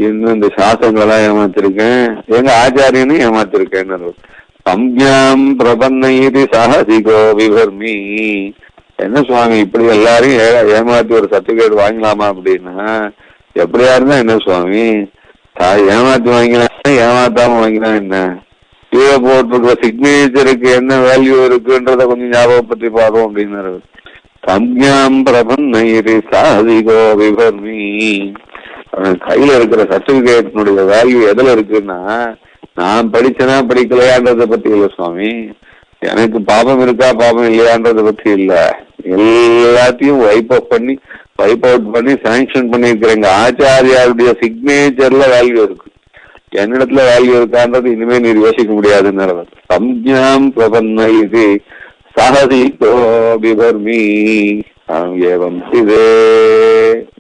இன்னும் இந்த சாசங்களெல்லாம் ஏமாத்திருக்கேன், எங்க ஆச்சாரியனும் ஏமாத்திருக்கேன். சம்யாம் பிரபன்னயதி சாகதி கோபிபர்மி. என்ன சுவாமி இப்படி எல்லாரையும் ஏமாத்தி ஒரு சர்டிபிகேட் வாங்கலாமா அப்படின்னா எப்படியா இருந்தா என்ன சுவாமி? ஏமாத்தி வாங்கினா ஏமாத்தாம வாங்கினா என்ன? கீழே போட்டிருக்கிற சிக்னேச்சருக்கு என்ன வேல்யூ இருக்குன்றத கொஞ்சம் ஞாபகப்படுத்தி பார்ப்போம் அப்படின்னாரு. சம்யாம் பிரபன்னயதி சாகதி கோபிபர்மி. கையில இருக்கிற சர்டிபிகேட்னுடைய வேல்யூ எதுல இருக்குன்னா, நான் படிச்சனா படிக்கலையான்றத பத்தி இல்ல சுவாமி, எனக்கு பாபம் இருக்கா பாபம் இல்லையான்றத பத்தி இல்ல, எல்லாத்தையும் வைப் அவுட் பண்ணி சாங்ஷன் பண்ணிருக்கிறேங்க ஆச்சாரியாருடைய சிக்னேச்சர்ல வேல்யூ இருக்கு. என்னிடத்துல வேல்யூ இருக்கான்றது இனிமே நீர் யோசிக்க முடியாதுன்னு. சம்யாம் பிரபன்னயதி சாகதி கோபிபர்மி. ஏவம் இதே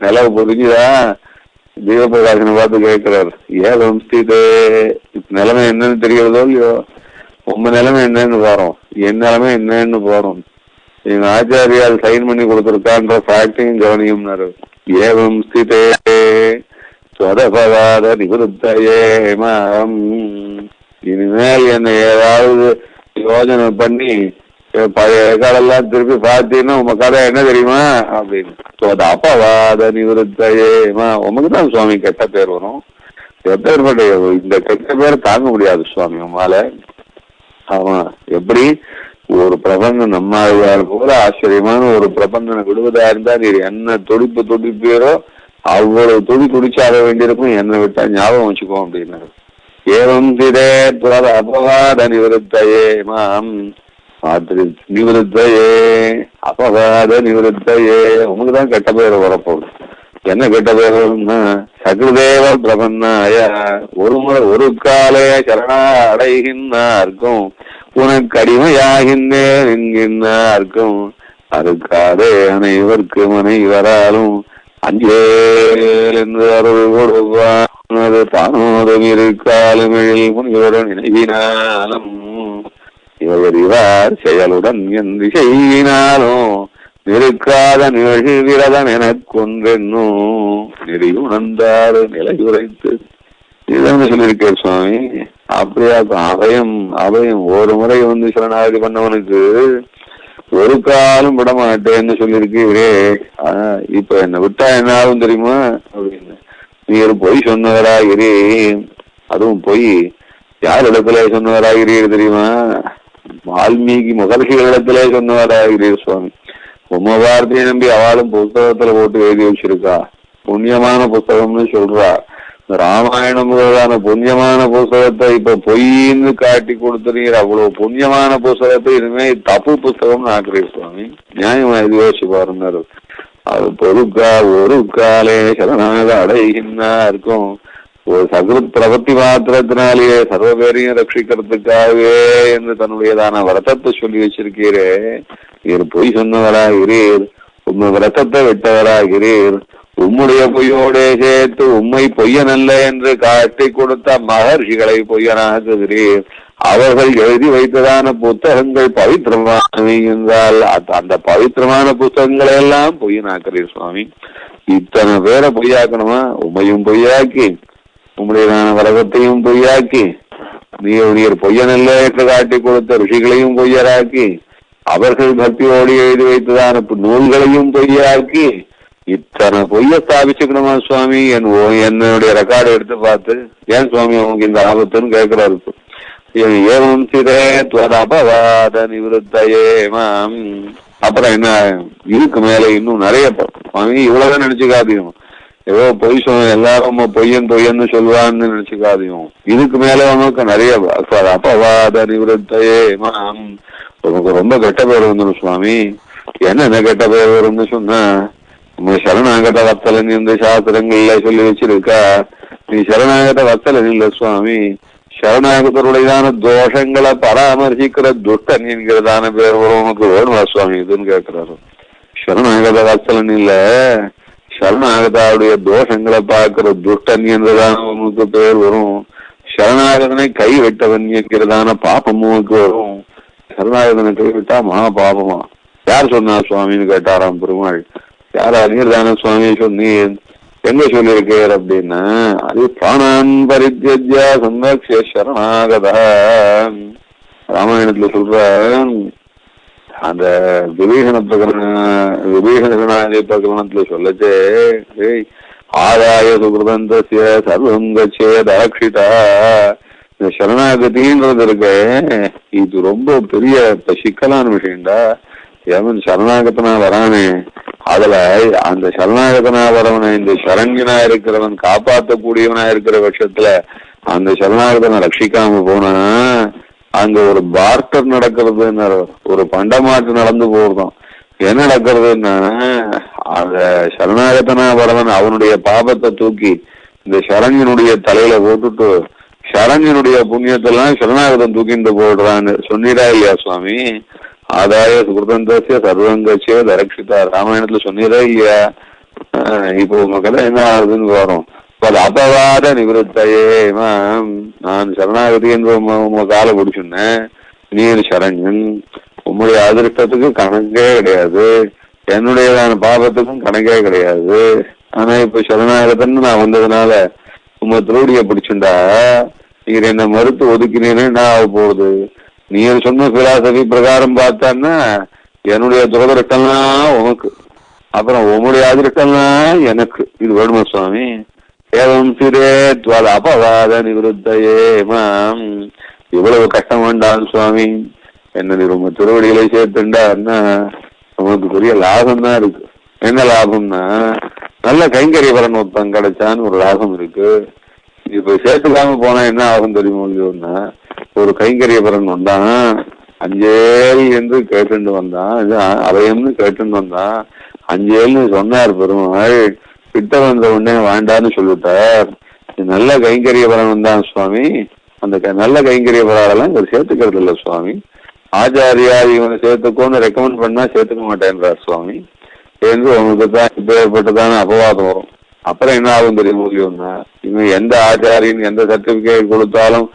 நிலவு புரிஞ்சுதா? தீபபிரகாசனை பார்த்து கேட்கிறார், ஏவம் ஸ்திதே. நிலைமை என்னன்னு தெரியறதோ இல்லையோ, உங்க நிலைமை என்னன்னு போறோம், என் நிலைமை என்னன்னு போறோம். எங்க ஆச்சாரியால் சைன் பண்ணி கொடுத்துருக்கான்ற ஃபேக்டையும் கவனியும்னாரு. ஏவம் ஸ்திதே சொதபவாத நிவருத்தையே மாம். இனிமேல் என்னை ஏதாவது யோஜனை பண்ணி பழைய ரெக்கார்டெல்லாம் திருப்பி பார்த்தீங்கன்னா உங்க கதை என்ன தெரியுமா அப்படின்னு. அப்பவாத நிவருத்தையேமா. உமக்கு தான் சுவாமி கெட்ட பேர் வரும். எப்பேற்பட்ட இந்த கெட்ட பேரை தாங்க முடியாது சுவாமி உமால. ஆமா, எப்படி ஒரு பிரபந்தம் நம்மாழ்வார் போல ஆச்சரியமான ஒரு பிரபந்தனை விடுவதா இருந்தா நீர் என்ன துடிப்பீரோ அவ்வளவு துடிச்சாக வேண்டியிருக்கும். என்னை விட்டா ஞாபகம் வச்சுக்கோ அப்படின்னாரு. ஏவம் திரே அபவாத நிவருத்தையே மாம். நிவருத்தையே அபவாத நிவருத்தையே. உங்களுக்குதான் கெட்ட பேர் வரப்போகுது. என்ன கெட்ட பேருன்னா சகுதேவ பிரபன்னாய. ஒரு முறை ஒரு காலே சரணா அடைகின்றார்க்கும் உனக்கு அடிமையாகின்றேன் என்கின்றார்க்கும் அறுக்காதே அனைவருக்கு மனைவராலும் அஞ்சேல் என்று அருள் கொடுவானது தானோதும் இருக்காலும் எழில் முனிவருடன் நினைவினாலும் இவர் இவர் செயலுடன் என்று செய்யினாலும் நெருக்காத நிகழ்ச்சி விரதம் எனக்கொன்றென்னும் நெறி உணர்ந்தாரு நிலை உரைத்து. இதுதான் சொல்லியிருக்கேன் சுவாமி. அப்படியா அபயம் ஒரு முறை வந்து சரணாகதி பண்ணவனுக்கு ஒரு காலம் விட மாட்டேன்னு சொல்லியிருக்கீரே. இப்ப என்ன விட்டா என்ன ஆகும் தெரியுமா அப்படின்னு. நீர் பொய் சொன்னவராகிறே. அதுவும் பொய் யார் இடத்துல சொன்னவராகிறீர் தெரியுமா? வால்மீகி மகர்ஷிகளிடத்திலே சொன்னவராகிறீர் சுவாமி. உம்ம வார்த்தையை நம்பி அவளும் புஸ்தகத்துல போட்டு எழுதி வச்சிருக்கா. புண்ணியமான புஸ்தகம்னு சொல்றா. ராமாயணம் முதலான புண்ணியமான புஸ்தகத்தை இப்ப பொய்ன்னு காட்டி கொடுத்துறீங்க. அவ்வளவு புண்ணியமான புஸ்தகத்தை இனிமே தப்பு புஸ்தகம்னு ஆக்குறீர் சுவாமி. நியாயமா இது யோசிச்சு பாருங்க. அது ஒரு காலே சரணாக அடைகின்னா இருக்கும். ஒரு சகுத் பிரபத்தி மாத்திரத்தினாலேயே சர்வ பேரையும் ரட்சிக்கிறதுக்காகவே என்று தன்னுடையதான விரதத்தை சொல்லி வச்சிருக்கீரே. இவர் பொய் சொன்னவராகிறீர். உண்மை விரதத்தை விட்டவராகிறீர். உம்முடைய பொய்யோடே சேர்த்து உண்மை பொய்யனல்ல என்று காட்டி கொடுத்த மகர்ஷிகளை பொய்யனாக்குகிறீர். அவர்கள் எழுதி வைத்ததான புத்தகங்கள் பவித்திரமானவை என்றால் அந்த பவித்திரமான புத்தகங்களை எல்லாம் பொய்யனாக்குறீர் சுவாமி. இத்தனை பேரை பொய்யாக்கணுமா? உண்மையும் பொய்யாக்கி உம்முடையதான விரதத்தையும் பொய்யாக்கி நீர் பொய்யனல்ல என்று காட்டி கொடுத்த ரிஷிகளையும் பொய்யராக்கி அவர்கள் பக்தியோடு எழுதி வைத்ததான நூல்களையும் பொய்யாக்கி இத்தனை பொய்ய ஸ்தாபிச்சுக்கணுமா சுவாமி? என்னுடைய ரெக்கார்டு எடுத்து பார்த்து ஏன் சுவாமி அவங்க இந்த ஆபத்துன்னு கேட்கிறாரு. ஏவம் சிரே துவதபவாத நிவிருத்தையே மாம். அப்புறம் என்ன இதுக்கு மேல இன்னும் நிறைய சுவாமி இவ்வளவுதான் நினைச்சுக்காதையும். ஏதோ பொய் சொன்ன எல்லாரும் பொய்யன்னு சொல்லுவான்னு நினைச்சுக்காதையும். இதுக்கு மேல உனக்கு நிறைய அபவாத நிவிருத்தையே மாம். உனக்கு ரொம்ப கெட்ட பேர் வந்துடும் சுவாமி. என்ன கெட்ட பேர் வரும்னு சொன்னா, சரணாகத வத்தலன் இந்த சாஸ்திரங்கள்ல சொல்லி வச்சிருக்கா. நீ சரணாகத வத்தலன் இல்ல சுவாமி. சரணாகதருடையதான தோஷங்களை பராமரிக்கிற துஷ்டன் என்கிறதான பேர் உனக்கு வேணுமா சுவாமி இதுன்னு கேட்கிறாரு. சரணாகத வத்தலன் இல்ல, சரணாகதாவுடைய தோஷங்களை பார்க்கிற துஷ்டன் என்றதான உனக்கு பேர் வரும். சரணாகதனை கைவிட்டவன் என்கிறதான பாப்பமும் உனக்கு வரும். சரணாகதனை கைவிட்டா மகா பாபமா? யார் சொன்னா சுவாமின்னு கேட்டாராம் பெருமாள். யாரா நீர் தான சுவாமி சொன்னீர்? எங்க சொல்லியிருக்கேர் அப்படின்னா, அது பிராணான் பரித்யஜ்ய சம்ரக்ஷ்ய சரணாகதா. ராமாயணத்துல சொல்ற அந்த விபீஷண பிரகரணத்துல சொல்லச்சே, ஆதாய சுகிருதந்தஸ்ய சர்வம் கச்சேதாக்ஷிதா. இந்த சரணாகதின்றது இருக்கு, இது ரொம்ப பெரிய சிக்கலான விஷயம்டா. எவன் சரணாகத்தனா வரானே, அதுல அந்த சரணாகத்தனா வரவனை இந்த சரண்யனா இருக்கிறவன் காப்பாற்றக்கூடியவனா இருக்கிற பட்சத்துல அந்த சரணாகத்தனை ரட்சிக்காம போனா அங்க ஒரு பார்ட்டர் நடக்கிறதுன்னு, ஒரு பண்டமாற்று நடந்து போறதும். என்ன நடக்கிறதுன்னா, அந்த சரணாகத்தனா வரவன் அவனுடைய பாபத்தை தூக்கி இந்த சரண்யனுடைய தலையில போட்டுட்டு சரண்யனுடைய புண்ணியத்தெல்லாம் சரணாகதன் தூக்கிட்டு போடுறான்னு சொன்னீரா இல்லையா சுவாமி? ஆதாய சுகிருதந்தஸ்ய சர்வங்கச்சே தரக்ஷிதா. ராமாயணத்துல சொன்னீரா இல்லையா? இப்போ உங்க கதை என்ன ஆகுதுன்னு வரும். அபவாத நிவிருத்தையே மாம். நான் சரணாகதி என்று உங்க காலை பிடிச்சுன்னேன். நீர் சரண்யன். உங்களுடைய அதிருஷ்டத்துக்கு கணக்கே கிடையாது, என்னுடையதான பாபத்துக்கும் கணக்கே கிடையாது. ஆனா இப்ப சரணாகதன்னு நான் வந்ததுனால உங்க திருவடியை பிடிச்சுண்டா நீர் என்ன மறுத்து ஒதுக்கினீன்னு என்ன ஆக போகுது? நீர் சொன்ன பிலாசபி பிரகாரம் பார்த்தான்னா என்னுடைய துரதிருஷ்டம்லாம் உனக்கு, அப்புறம் உங்களுடைய அதிருஷ்டம்லாம் எனக்கு. இது வேணுமா சுவாமி? ஏவம் சிரே துவத அபவாத நிவிருத்தையே மாம். இவ்வளவு கஷ்டம் வேண்டாம் சுவாமி. என்ன நீ ரொம்ப திருவடிகளை சேர்த்துண்டான்னா நமக்கு பெரிய லாபம் தான் இருக்கு. என்ன லாபம்னா, நல்ல கைங்கரிய பலன் ஒருத்தம் கிடைச்சான்னு ஒரு லாபம் இருக்கு. இப்ப சேர்த்துக்காம போனா என்ன ஆகும் தெரியுமோன்னா, ஒரு கைங்கரிய பலன் வந்தான், அஞ்சேல் என்று கேட்டு வந்தான், அவையம்னு கேட்டு வந்தான். அஞ்சேல்னு சொன்னார் பெருமாள். கிட்ட வந்த உடனே வேண்டான்னு சொல்லிட்டார். நல்ல கைங்கரிய பலன் வந்தான் சுவாமி. அந்த நல்ல கைங்கரிய பலனெல்லாம் இவர் சேர்த்துக்கிறது இல்லை சுவாமி. ஆச்சாரியா இவனை சேர்த்துக்கோன்னு ரெக்கமெண்ட் பண்ணா சேர்த்துக்க மாட்டேன்றார் சுவாமி என்று உங்களுக்கு தான் இப்ப ஏற்பட்டதான அபவாதம் வரும். அப்புறம் என்ன ஆகும் தெரியுமா? இவன் எந்த ஆச்சாரியன் எந்த சர்டிபிகேட் கொடுத்தாலும்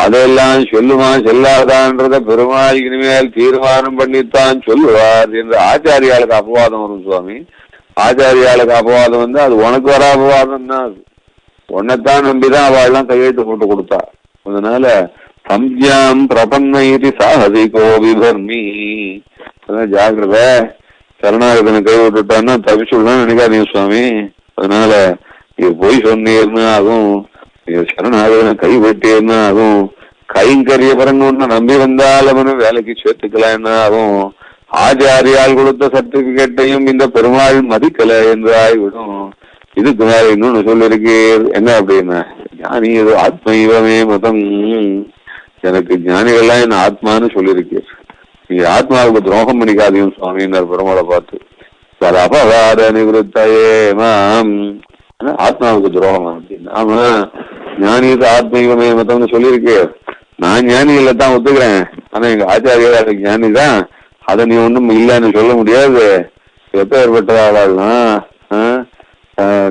அதெல்லாம் சொல்லுமா செல்லாதான்றத பெருமாள் இனிமேல் தீர்மானம் பண்ணித்தான் சொல்லுவார் என்று ஆச்சாரியாளுக்கு அபவாதம் வரும் சுவாமி. ஆச்சாரியாளுக்கு அபவாதம் வந்து அது உனக்கு வர அபவாதம் தான். அது உன்னைத்தான் நம்பிதான் அவள்லாம் கையெழுத்து போட்டு கொடுத்தா. அதனால சம்யாம் பிரபன்னைதி சாஹதிகோ விபர்மி. அதான் ஜாகிரத. சரணாகதனை கை விட்டுட்டான்னா தவிச்சுடலாம் நினைக்காதீங்க சுவாமி. அதனால இது பொய் சொன்னீர்னு ஆகும், சரணாகதனை கை வெட்டீர்னு ஆகும், கைங்கரியபரன் ஒண்ணு நம்பி வந்தால் அவனு வேலைக்கு சேர்த்துக்கலன்னா அவன் ஆச்சாரியால் கொடுத்த சர்டிபிகேட்டையும் இந்த பெருமாள் மதிக்கல என்று ஆகிவிடும். இதுக்கு மேல இன்னொன்னு சொல்லிருக்கு. என்ன அப்படின்னா, ஞானி ஏதோ ஆத்மீவமே மதம், எனக்கு ஞானிகள்லாம் என்ன ஆத்மான்னு சொல்லியிருக்கு. நீங்க ஆத்மாவுக்கு துரோகம் பண்ணிக்காதீங்க சுவாமின்னார் பெருமாளை பார்த்து. அபவாத நிவృత్తயே மாம், ஆத்மாவுக்கு துரோகம் அப்படின்னு. ஆமா, ஞானிக்கு ஆத்மீவமே மதம்னு சொல்லியிருக்கு. நான் ஞானிகளை தான் ஒத்துக்கிறேன், ஆனா எங்க ஆச்சாரியா அதுக்கு ஞானி தான், அதை நீ ஒண்ணும் இல்லைன்னு சொல்ல முடியாது. எப்ப ஏற்பட்டதாள்னா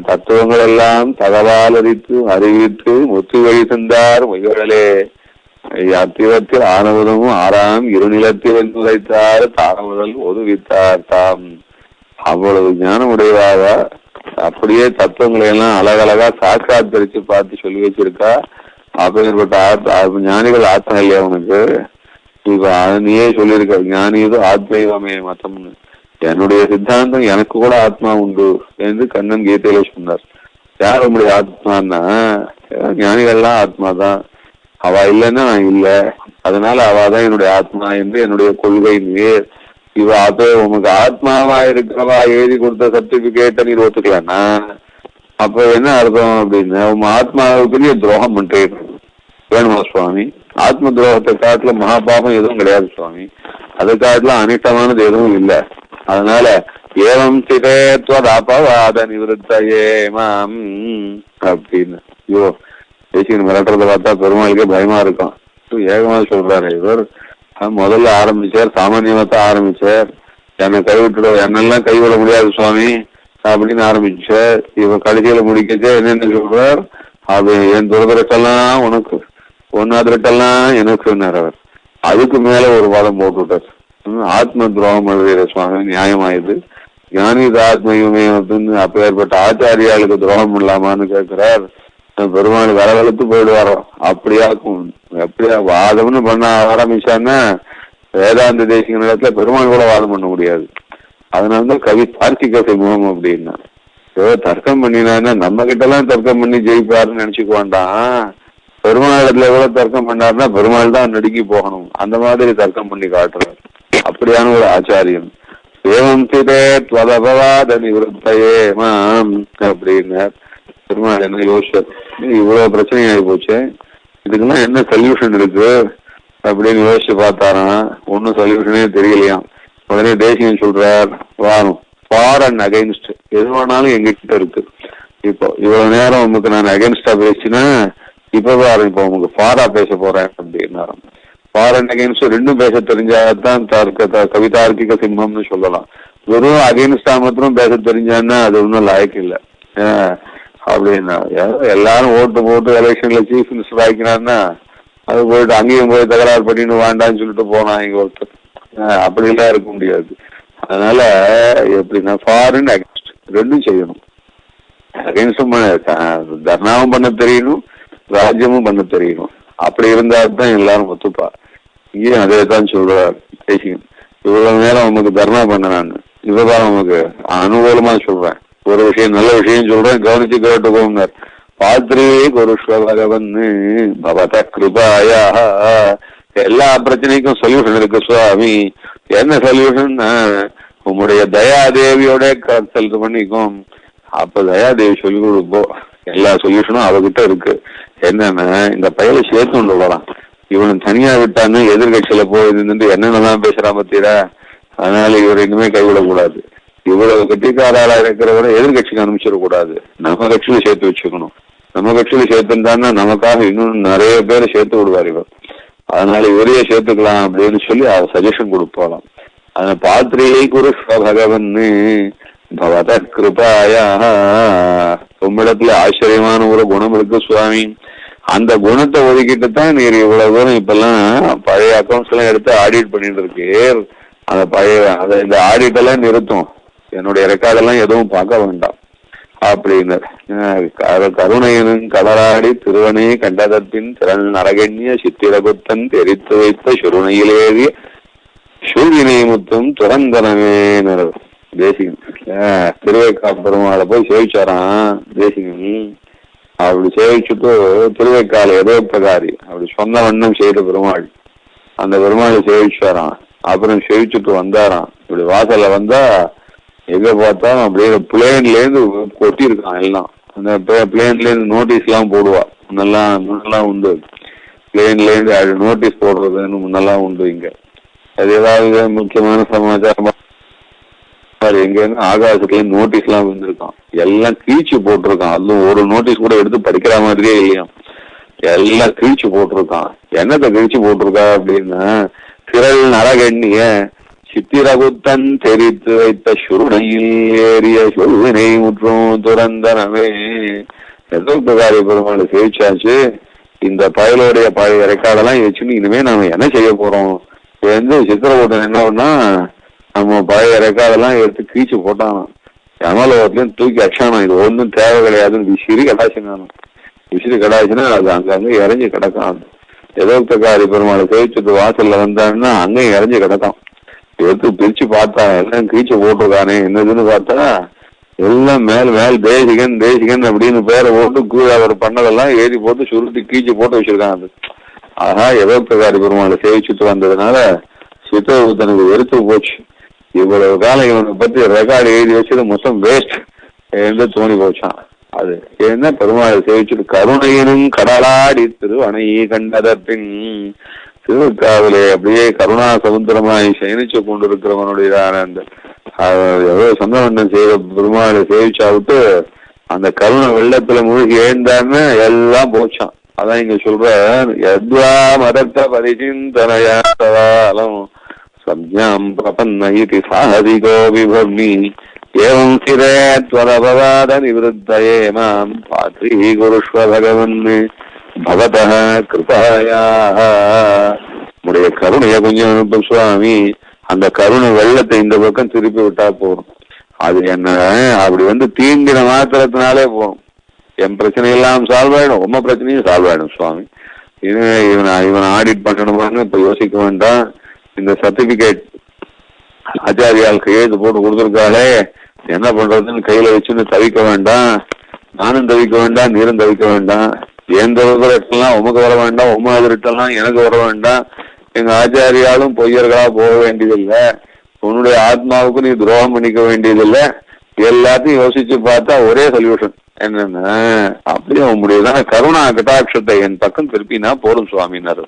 தத்துவங்கள் எல்லாம் தகவல் அறிவித்து முத்து வழி தந்தார் மொய்களே, அத்திவத்தில் ஆனவதமும் ஆறாம் இருநிலத்தில் வந்து உரைத்தார் தாரமுதல் ஒதுவித்தார் தாம். அவ்வளவு ஞானம் உடையவாக அப்படியே தத்துவங்களை எல்லாம் அழகழகா சாட்சாத்தரிச்சு பார்த்து சொல்லி வச்சிருக்கா. அப்பேற்பட்ட ஞானிகள் ஆத்மா இல்லையா உனக்கு? இப்ப நீயே சொல்லியிருக்க ஞானியது ஆத்மீவமே மதம்னு. என்னுடைய சித்தாந்தம் எனக்கு கூட ஆத்மா உண்டு என்று கண்ணன் கீதையில சொன்னார். யார் நம்முடைய ஆத்மான்னா, ஞானிகள்லாம் ஆத்மா தான், அவ இல்லைன்னா நான் இல்லை, அதனால அவதான் என்னுடைய ஆத்மா என்று என்னுடைய கொள்கை. இவ அப்ப உனக்கு ஆத்மாவா இருக்கிறவா எழுதி கொடுத்த சர்டிபிகேட்டை நீ ஒத்துக்கலன்னா அப்ப என்ன அர்த்தம் அப்படின்னா, உங்க ஆத்மாவுக்குரிய துரோகம் பண்றீங்க. வேணுமா சுவாமி? ஆத்ம துரோகத்தை காட்டுல மகாபாபம் எதுவும் கிடையாது சுவாமி, அதை காட்டுல அனிஷ்டமானது எதுவும் இல்லை. அதனால ஏவம் சிதேத்வதபவாத நிவృత్తயே மாம் அப்படின்னு. ஐயோ, தேசிகன் மிரட்டுறதை பார்த்தா பெருமாளுக்கே பயமா இருக்கும். ஏகமா சொல்றாரு இவர். முதல்ல ஆரம்பிச்சார், சாமானியமாத்தான் ஆரம்பிச்சார். என்னை கைவிட்டுட, என்னெல்லாம் கைவிட முடியாது சுவாமி அப்படின்னு ஆரம்பிச்சார். இவர் கடைசியில முடிக்கச்சே என்னென்ன சொல்றார், அது என் துரதிரட்டெல்லாம் உனக்கு, ஒன்னாதிரட்டெல்லாம் எனக்கு அவர். அதுக்கு மேல ஒரு வாதம் போட்டு விட்டார். ஆத்ம துரோகம் எழுதுகிற சுவாமி நியாயமாயுது, ஞானித ஆத்மயுமே அப்படின்னு அப்ப ஏற்பட்ட ஆச்சாரியாளுக்கு துரோகம் இல்லாமான்னு கேட்கிறார். பெருமாள் வரவழைத்து போயிடுவாரோ அப்படியாக்கும். எப்படியா வாதம்னு பண்ண ஆரம்பிச்சான்னா வேதாந்த தேசிக நேரத்துல பெருமாள் கூட வாதம் பண்ண முடியாது. அதனாலதான் கவி தார்க்கிக சிம்மம் அப்படின்னா, ஏதோ தர்க்கம் பண்ணினான்னா நம்ம கிட்ட எல்லாம் தர்க்கம் பண்ணி ஜெயிப்பாருன்னு நினைச்சுக்க வேண்டாம். பெருமாளத்துல கூட தர்க்கம் பண்ணாருன்னா பெருமாள் தான் நடுக்கி போகணும். அந்த மாதிரி தர்க்கம் பண்ணி காட்டுறாரு. அப்படியான ஒரு ஆச்சாரியன். ஏவம் சிதேத்வதபவாத நிவృత్తயே மாம் அப்படின்னார். பெருமாள் என்ன யோசிச்சார், இவ்வளவு பிரச்சனை ஆகி போச்சு, இதுக்கெல்லாம் என்ன சொல்யூஷன் இருக்கு அப்படின்னு யோசிச்சு பார்த்தாராம். ஒன்னும் சொல்யூஷனே தெரியலையாம். உடனே தேசியம் சொல்றார், வாரும் ஃபார் அண்ட் அகைன்ஸ்ட் எது வேணாலும் எங்கிட்ட இருக்கு. இப்போ இவ்வளவு நேரம் உங்களுக்கு நான் அகைன்ஸ்டா பேசினா, இப்ப பாரு இப்போ உங்களுக்கு ஃபாரா பேச போறேன் அப்படின்னாராம். ஃபார் அண்ட் அகைன்ஸ்ட் ரெண்டும் பேச தெரிஞ்சாதான் கவிதார்க்கிக சிம்மம்னு சொல்லலாம். வெறும் அகைன்ஸ்டா மாத்திரம் பேச தெரிஞ்சான்னா அது ஒன்றும் லாய்க்கு இல்லை அப்படின்னா. எல்லாரும் ஓட்டு போட்டு எலெக்ஷன்ல சீஃப் மினிஸ்டர் ஆகிக்கிறான்னா அது போயிட்டு அங்கேயும் போய் தகராறு பண்ணிட்டு வேண்டான்னு சொல்லிட்டு போனான் இங்க ஒருத்தர். அப்படிலாம் இருக்க முடியாது. அதனால எப்படின்னா ஃபார் அண்ட் அகைன்ஸ்ட் ரெண்டும் செய்யணும். அகைன்ஸ்டும் தர்ணாவும் பண்ண தெரியணும், ராஜ்யமும் பண்ண தெரியணும். அப்படி இருந்தா தான் எல்லாரும் ஒத்துப்பா. இங்கேயும் அதே தான் சொல்றாரு தேசிகன். இவ்வளவு நேரம் உமக்கு தர்ணா பண்ண நான் இப்பதான் உமக்கு அனுகூலமா சொல்றேன். ஒரு விஷயம் நல்ல விஷயம் சொல்றேன், கவனிச்சு கேட்டுக்கோங்க. பாத்ரே குருஷ்வ பகவன் பவத கிருபாயா. எல்லா பிரச்சனைக்கும் சொல்யூஷன் இருக்கு சுவாமி. என்ன சொல்யூஷன்? உங்களுடைய தயாதேவியோட கன்சல்ட் பண்ணிக்கும். அப்ப தயாதேவி சொல்லி கொடுப்போம். எல்லா சொல்யூஷனும் அவகிட்ட இருக்கு. என்னன்னா, இந்த பையனை சேர்த்து கொண்டு வரலாம். இவனை தனியா விட்டான்னு எதிர்கட்சியில போய் நின்று என்னென்னதான் பேசுறான் பத்தீரா. அதனால இவர் இனிமே கைவிடக்கூடாது. இவ்வளவு கட்டிக்காராளா இருக்கிறவரை எதிர்கட்சிக்கு அனுப்பிச்சிடக்கூடாது. நம்ம கட்சியில சேர்த்து வச்சுக்கணும். நம்ம கட்சியில சேர்த்துட்டான்னா நமக்காக இன்னும் நிறைய பேரை சேர்த்து விடுவார் இவர். அதனால இவரையே சேர்த்துக்கலாம் அப்படின்னு சொல்லி அவர் சஜஷன் கொடுப்பாலாம். அதனால பாத்திரியை குரு பகவன் பவத கிருபாயா. உம்மிடத்துல ஆச்சரியமான ஒரு குணம் இருக்கு சுவாமி. அந்த குணத்தை ஒதுக்கிட்டு தான் நீர் இவ்வளவு தூரம் இப்பெல்லாம் பழைய அக்கௌண்ட்ஸ் எல்லாம் எடுத்து ஆடிட் பண்ணிட்டு இருக்கு. அந்த பழைய இந்த ஆடிட் எல்லாம் நிறுத்தும். என்னுடைய ரெக்கார்டெல்லாம் எதுவும் பார்க்க வேண்டாம் அப்படின்னு. கருணையனும் கடலாடி திருவனை கண்டதத்தின் திறன் நரகண்ய சித்திரகுத்தன் தெரித்து வைத்த சுருணையிலேறிய சூரியனை முத்தும் துறந்தனமே தேசிகன். திருவைக்காப்பெருமாளை போய் சேவிச்சாரான் தேசிகன். அப்படி சேவிச்சுட்டு திருவைக்கால ஏதோ பிரகாரி அப்படி சொன்ன வண்ணம் செய்த பெருமாள் அந்த பெருமாளை சேவிச்சு வரான். அப்புறம் சேவிச்சுட்டு வந்தாராம். இப்படி வாசல்ல வந்தா எங்க பார்த்தாலும் அப்படியே பிளேன்ல இருந்து கொட்டி இருக்கான் எல்லாம். அந்த பிளேன்ல இருந்து நோட்டீஸ் எல்லாம் போடுவா. முன்னெல்லாம் உண்டு பிளேன்ல இருந்து நோட்டீஸ் போடுறதுன்னு முன்னெல்லாம் உண்டு. இங்க அது ஏதாவது முக்கியமான சமாச்சாரம் எங்க ஆகாசத்துல நோட்டீஸ் எல்லாம் வந்திருக்கான். எல்லாம் கீழ்ச்சி போட்டிருக்கான். அதுவும் ஒரு நோட்டீஸ் கூட எடுத்து படிக்கிற மாதிரியே இல்லையா. எல்லாம் கீழ்ச்சி போட்டிருக்கான். என்னத்தை கீழ்ச்சி போட்டிருக்கா அப்படின்னா, திரள் நரகண்ணிய சித்திரகுத்தன் தெரித்து வைத்த சுருணையில் ஏறிய சொல்வினை முற்றும் துறந்தனவே. ஏதோ பிரகாரி பெருமாள் சேவிச்சாச்சு. இந்த பயலுடைய பழைய ரெக்கார்டெல்லாம் வச்சுன்னு இனிமே நாம என்ன செய்ய போறோம். சித்திரகுத்தன் என்ன பண்ணா, நம்ம பழைய ரெக்கார்டெல்லாம் எடுத்து கீழ்ச்சி போட்டானா. யமலோகத்திலையும் தூக்கி அச்சானா. இது ஒன்றும் தேவை கிடையாதுன்னு விசிறி கடாச்சினானு. விசிறி கடாச்சுன்னா அது அங்கங்க இறஞ்சி கிடக்கான். ஏதோ பிரகாரி பெருமாளை சேவிச்சுட்டு வாசல்ல வந்தான்னா அங்கேயும் இறஞ்சி கிடக்கான். எடுத்து பிரிச்சு பார்த்தா எல்லாம் கீழ்ச்சி போட்டிருக்கானே என்னதுன்னு பார்த்தா எல்லாம் மேல் தேசிகன் அப்படின்னு பேரை போட்டு கீழே அவர் பண்ணதெல்லாம் ஏறி போட்டு சுருட்டி கீழ்ச்சி போட்டு வச்சிருக்காங்க. ஆஹா, ஏதோ பிரகாரி பெருமாளை சேவிச்சுட்டு வந்ததுனால சித்திரகுப்தனுக்கு வெறுத்து போச்சு. இவ்வளவு காலம் இவனை பத்தி ரெக்கார்டு எழுதி வச்சது மொத்தம் வேஸ்ட் என்று தோணி போச்சான். அது என்ன, பெருமாளை சேவிச்சுட்டு கருணையினும் கடலாடி திருவணை கண்டதற்பின் திருக்காவிலே அப்படியே கருணா சமுத்திரமாய் சயனிச்சு கொண்டிருக்கிறவனுடைய அந்த எவ்வளவு சந்தவண்ணம் செய்த பெருமாளை சேவிச்சா விட்டு அந்த கருணை வெள்ளத்துல மூழ்கி எழுந்தான்னு எல்லாம் போச்சான். அதான் இங்க சொல்ற எத்வா மதத்த பரிசிந்தனையாலம் சம்யாம் பிரபன்ன இதி சாஹதிகோ விபர்மி ஏவம் சிரே த்வரபவாத நிவృத்தயே மாம் பாத்ரி குருஷ்வ பகவன் பவதः கிருபயாः. உடைய கருணைய கொஞ்சம் அனுப்பும் சுவாமி. அந்த கருணை வெள்ளத்தை இந்த பக்கம் திருப்பி விட்டா போதும். அது என்ன அப்படி தீண்டின மாத்திரத்தினாலே போகும். என் பிரச்சனை எல்லாம் சால்வ் ஆயிடும், உம்ம பிரச்சனையும் சால்வ் ஆயிடும் சுவாமி. இவன் ஆடிட் பண்ணணுமான்னு இப்ப யோசிக்க வேண்டாம். இந்த சர்டிபிகேட் ஆச்சாரியால் கையெழுத்து போட்டு கொடுத்துருக்காளே, என்ன பண்றதுன்னு கையில வச்சுன்னு தவிக்க வேண்டாம். நானும் தவிக்க வேண்டாம், நீரும் தவிக்க வேண்டாம். எந்த ரிட்டெல்லாம் உமக்கு வர வேண்டாம், உமா ரிட்டெல்லாம் எனக்கு வர வேண்டாம். எங்க ஆச்சாரியாலும் பொய்யர்களா போக வேண்டியதில்லை. உன்னுடைய ஆத்மாவுக்கு நீ துரோகம் பண்ணிக்க வேண்டியதில்லை. எல்லாத்தையும் யோசிச்சு பார்த்தா ஒரே சொல்யூஷன் என்னன்னா, அப்படியே உங்களுடையதான கருணா கட்டாட்சத்தை என் பக்கம் திருப்பினா போடும் சுவாமினாரு.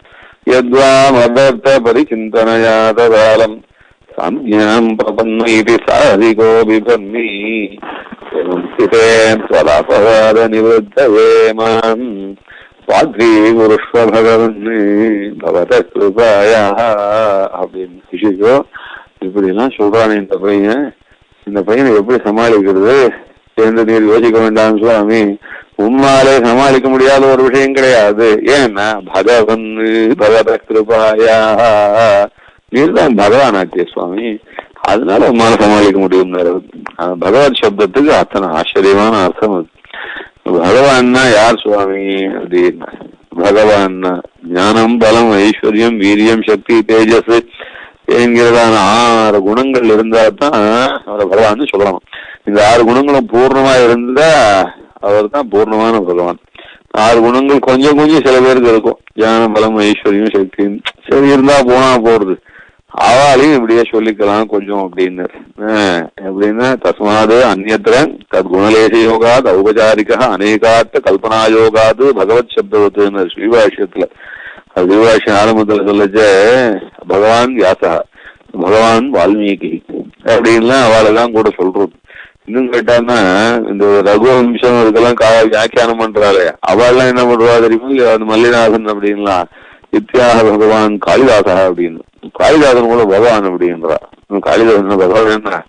யத்வா மதர்த்த பரிசிந்தனையாதகாலம் சம்யாம் பிரபன்ன இதி சாதிகோ விபர்மி ஸ்வலாபவாத நிவృத்தயே மாம் பாத்ரி குருஷ்வ பகவன் பவத கிருபயாः அப்படின்னு விஷயோ இப்படி எல்லாம் சொல்றானே இந்த பையனை எப்படி சமாளிக்கிறது என்று நீர் யோசிக்க வேண்டாம் சுவாமி. உம்மாலே சமாளிக்க முடியாத ஒரு விஷயம் கிடையாது. ஏன்னா பகவன் பகவத கிருபயாः, நீர் தான் பகவான் ஆச்சே சுவாமி. அதனால உம்மால சமாளிக்க முடியும். பகவத் சப்தத்துக்கு அத்தனை ஆச்சரியமான அர்த்தம் அது. பகவான்னா யார் சுவாமி அப்படின்னா, பகவான்னா ஞானம், பலம், ஐஸ்வர்யம், வீரியம், சக்தி, தேஜஸ் என்கிறதான 6 குணங்கள் இருந்தா தான் அவரை பகவான்னு சொல்லணும். இந்த 6 குணங்களும் பூர்ணமா இருந்தா அவர் தான் பூர்ணமான பகவான். 6 குணங்கள் கொஞ்சம் சில பேருக்கு இருக்கும். ஞானம், பலம், ஐஸ்வர்யம், சக்தி சரி இருந்தா போனா போறது. அவளையும் இப்படியே சொல்லிக்கலாம் கொஞ்சம் அப்படின்னு. எப்படின்னா தஸ்மாது அந்நியத்திர தத் குணலேச யோகாத் ஔபச்சாரிகா அநேகார்த்த கல்பனா யோகாது பகவத் சப்தவத்துன்னு ஸ்ரீபாஷ்யத்துல. அது ஸ்ரீபாஷ்யம் ஆரம்பத்துல சொல்லச்ச பகவான் வியாசா, பகவான் வால்மீகி அப்படின்லாம் அவளெல்லாம் கூட சொல்றது. இன்னும் கேட்டான்னா இந்த ரகுவம்சம் இதுக்கெல்லாம் வியாக்கியானம் பண்றாளே அவள்லாம் என்ன பண்றா தெரியுமா, அது மல்லிநாதன் அப்படின்லாம் வித்யாக பகவான் காளிதாசா அப்படின்னு. காளிதாசன் கூட பகவான் அப்படின்றா. காளிதாசன் பகவான் என்ன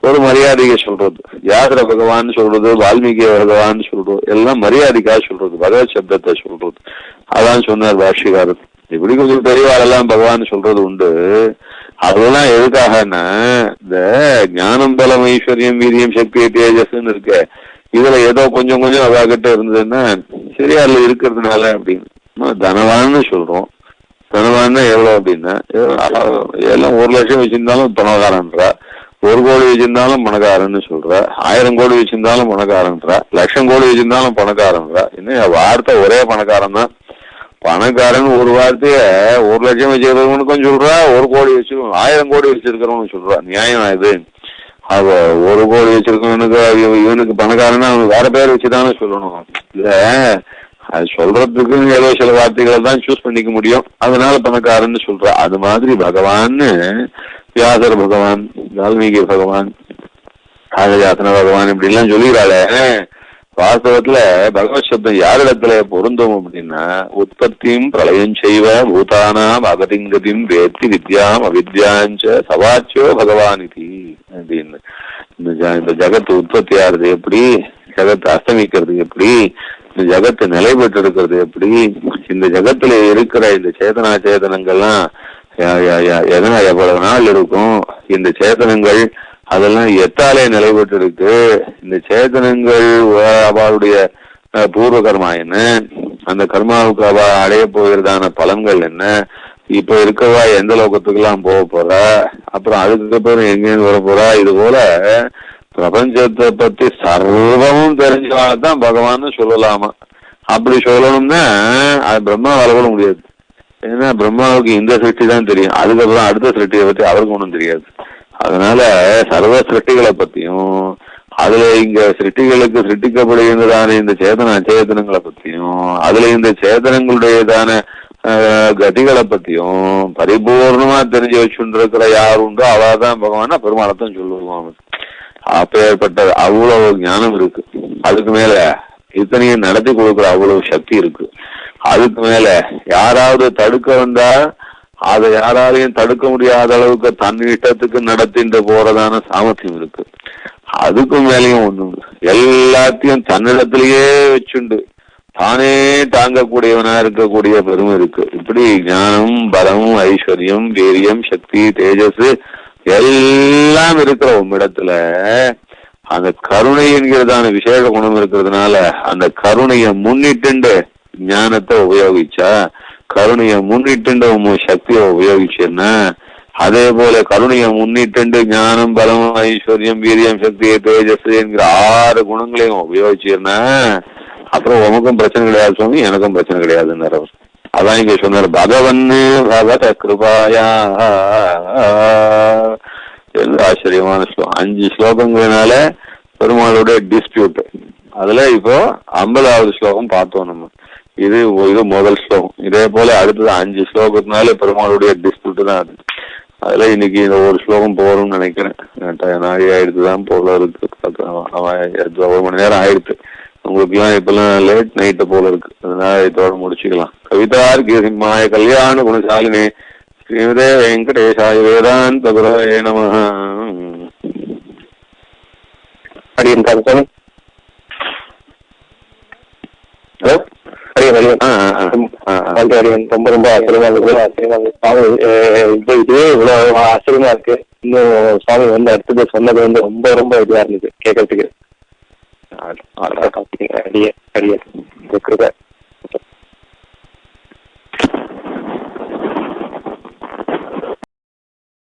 ஒரு மரியாதையை சொல்றது. யாத்திர பகவான் சொல்றது, வால்மீகி பகவான் சொல்றது, எல்லாம் மரியாதைக்காக சொல்றது, பகவத் சப்தத்தை சொல்றது. அதான் சொன்னார் பாஷ்யக்காரர். இப்படி கொஞ்சம் பெரியவாளெல்லாம் பகவான் சொல்றது உண்டு. அதெல்லாம் எதுக்காகன்னா இந்த ஞானம், பலம், ஐஸ்வர்யம், வீரியம், சக்தி, தேஜஸ்ன்னு இருக்கு. இதுல ஏதோ கொஞ்சம் அவாகிட்ட இருந்ததுன்னா சரியா இல்ல இருக்கிறதுனால அப்படின்னு தனவான்னு சொல்றோம். தனவான்னா எவ்வளவு அப்படின்னா எல்லாம் 1 லட்சம் வச்சிருந்தாலும் பணக்காரன்றா, 1 கோடி வச்சிருந்தாலும் பணக்காரன்னு சொல்ற, 1000 கோடி வச்சிருந்தாலும் பணக்காரன்ற, 1,00,000 கோடி வச்சிருந்தாலும் பணக்காரன்ற. இன்னும் வார்த்தை ஒரே பணக்காரன் தான். பணக்காரன் ஒரு வார்த்தைய 1,00,000 வச்சிருக்கிறவனுக்கும் சொல்றா, 1 கோடி வச்சிருக்கணும், 1000 கோடி வச்சிருக்கிறவனு சொல்றா. நியாயம் இது. அவ 1 கோடி வச்சிருக்கவனுக்கு இவனுக்கு பணக்காரன்னா அவனுக்கு வேற பேர் வச்சுதானே சொல்லணும். இல்ல, அது சொல்றதுக்கு ஏதோ சில வார்த்தைகளை தான் சூஸ் பண்ணிக்க முடியும், அதனால பணக்காரன்னு சொல்ற. அது மாதிரி பகவான்னு வியாசர் பகவான், வால்மீகி பகவான், காளயாத்தன பகவான் இப்படி எல்லாம் சொல்லிக்கிறாளே. வாஸ்தவத்துல பகவத் சப்தம் யாரிடத்துல பொருந்தும் அப்படின்னா, உற்பத்தியும் பிரளயம் செய்வ பூதானாம் அகதிங்கதிம் வேத்தி வித்யாம் அவித்யாஞ்ச சவாச்சோ பகவானிதி அப்படின்னு. இந்த ஜகத்து உற்பத்தி ஆறுது எப்படி, ஜகத்து அஸ்தமிக்கிறது எப்படி, இந்த ஜகத்து நிலை பெற்று இருக்கிறது எப்படி, இந்த ஜகத்துல இருக்கிற இந்த சேதனா சேதனங்கள்லாம் எதனா எவ்வளவு நாள் இருக்கும், இந்த சேதனங்கள் அதெல்லாம் எத்தாலே நிலை பெற்று இருக்கு, இந்த சேதனங்கள் அவளுடைய பூர்வ கர்மா என்ன, அந்த கர்மாவுக்கு அவ அடைய போகிறதான பலன்கள் என்ன, இப்ப இருக்கவா எந்த லோகத்துக்கெல்லாம் போக போறா, அப்புறம் அதுக்கப்புறம் எங்கேருந்து வர போறா, இது போல பிரபஞ்சத்தை பத்தி சர்வமும் தெரிஞ்சவாதான் பகவான்னு சொல்லலாமா. அப்படி சொல்லணும்னா அது பிரம்மாவால கூட முடியாது. ஏன்னா பிரம்மாவுக்கு இந்த சிருஷ்டி தான் தெரியும், அதுக்கப்புறம் அடுத்த சிருஷ்டியை பத்தி அவருக்கு ஒன்றும் தெரியாது. அதனால சர்வ சிருஷ்டிகளை பத்தியும், அதுல இங்க சிருஷ்டிகளுக்கு சிருஷ்டிக்கப்படுகின்றதான இந்த சேதன அச்சேதனங்களை பத்தியும், அதுல இந்த சேதனங்களுடையதான கதிகளை பத்தியும் பரிபூர்ணமா தெரிஞ்சு வச்சுருக்கிற யார் உண்டோ அவாதான் பகவானா பெருமாளத்தான் சொல்லுவோம். அப்ப ஏற்பட்ட அவ்வளவு ஞானம் இருக்கு. அதுக்கு மேல இத்தனையும் நடத்தி கொடுக்குற அவ்வளவு சக்தி இருக்கு. அதுக்கு மேல யாராவது தடுக்க வந்தா அதை யாராலையும் தடுக்க முடியாத அளவுக்கு தன் இஷ்டத்துக்கு நடத்திட்டு போறதான சாமர்த்தியம் இருக்கு. அதுக்கு மேலேயும் ஒண்ணு, எல்லாத்தையும் தன்னிடத்திலேயே வச்சுண்டு தானே தாங்கக்கூடியவனா இருக்கக்கூடிய பெருமை இருக்கு. இப்படி ஞானம், பலம், ஐஸ்வர்யம், வீரியம், சக்தி, தேஜஸ் எல்லாம் இருக்கிற உம்மிடத்துல அந்த கருணை என்கிறதான விசேஷ குணம் இருக்கிறதுனால அந்த கருணைய முன்னிட்டு ஞானத்தை உபயோகிச்சா, கருணைய முன்னிட்டு உங்க சக்தியை உபயோகிச்சேன்னா, அதே போல கருணைய முன்னிட்டு ஞானம், பலம், ஐஸ்வர்யம், வீரியம், சக்தி, தேஜஸ் என்கிற 6 குணங்களையும் உபயோகிச்சேன்னா அப்புறம் உனக்கும் பிரச்சனை கிடையாது சுவாமி, எனக்கும் பிரச்சனை கிடையாதுன்னு. அதான் இங்க சொன்னார், பகவன்னு பகவத கிருபாயா. ஆச்சரியமான ஸ்லோகம். 5 ஸ்லோகங்களால பெருமாளுடைய டிஸ்பியூட். அதுல இப்போ 50வது ஸ்லோகம் பார்த்தோம் நம்ம. இது முதல் ஸ்லோகம். இதே போல அடுத்தது 5 ஸ்லோகத்தினால பெருமாளுடைய டிஸ்பியூட் தான் அது. அதுல இன்னைக்கு இந்த ஒரு ஸ்லோகம் போறோம்னு நினைக்கிறேன். நாளை ஆயிடுத்துதான் போல இருக்கு. 1 மணி நேரம் ஆயிடுத்து. உங்களுக்கு எல்லாம் இப்பெல்லாம் லேட் நைட்டு போல இருக்கு. அதனால இதோட முடிச்சுக்கலாம். கவிதார்க்கிய சிம்மாய கல்யாண குணசாலினே ஸ்ரீமதே வெங்கடேசாய வேதாந்த குரவே நமஹ. ஹரியன் சாமி. ஹலோ, ஹரியன் ஹரியன். ரொம்ப ரொம்ப ஆச்சரியமா இதுவே இவ்வளவு ஆச்சரியமா இருக்கு. இன்னும் சுவாமி வந்து அடுத்தது சொன்னது வந்து ரொம்ப ரொம்ப இதுவா இருந்தது கேட்கறதுக்கு. அடியே கிருபை.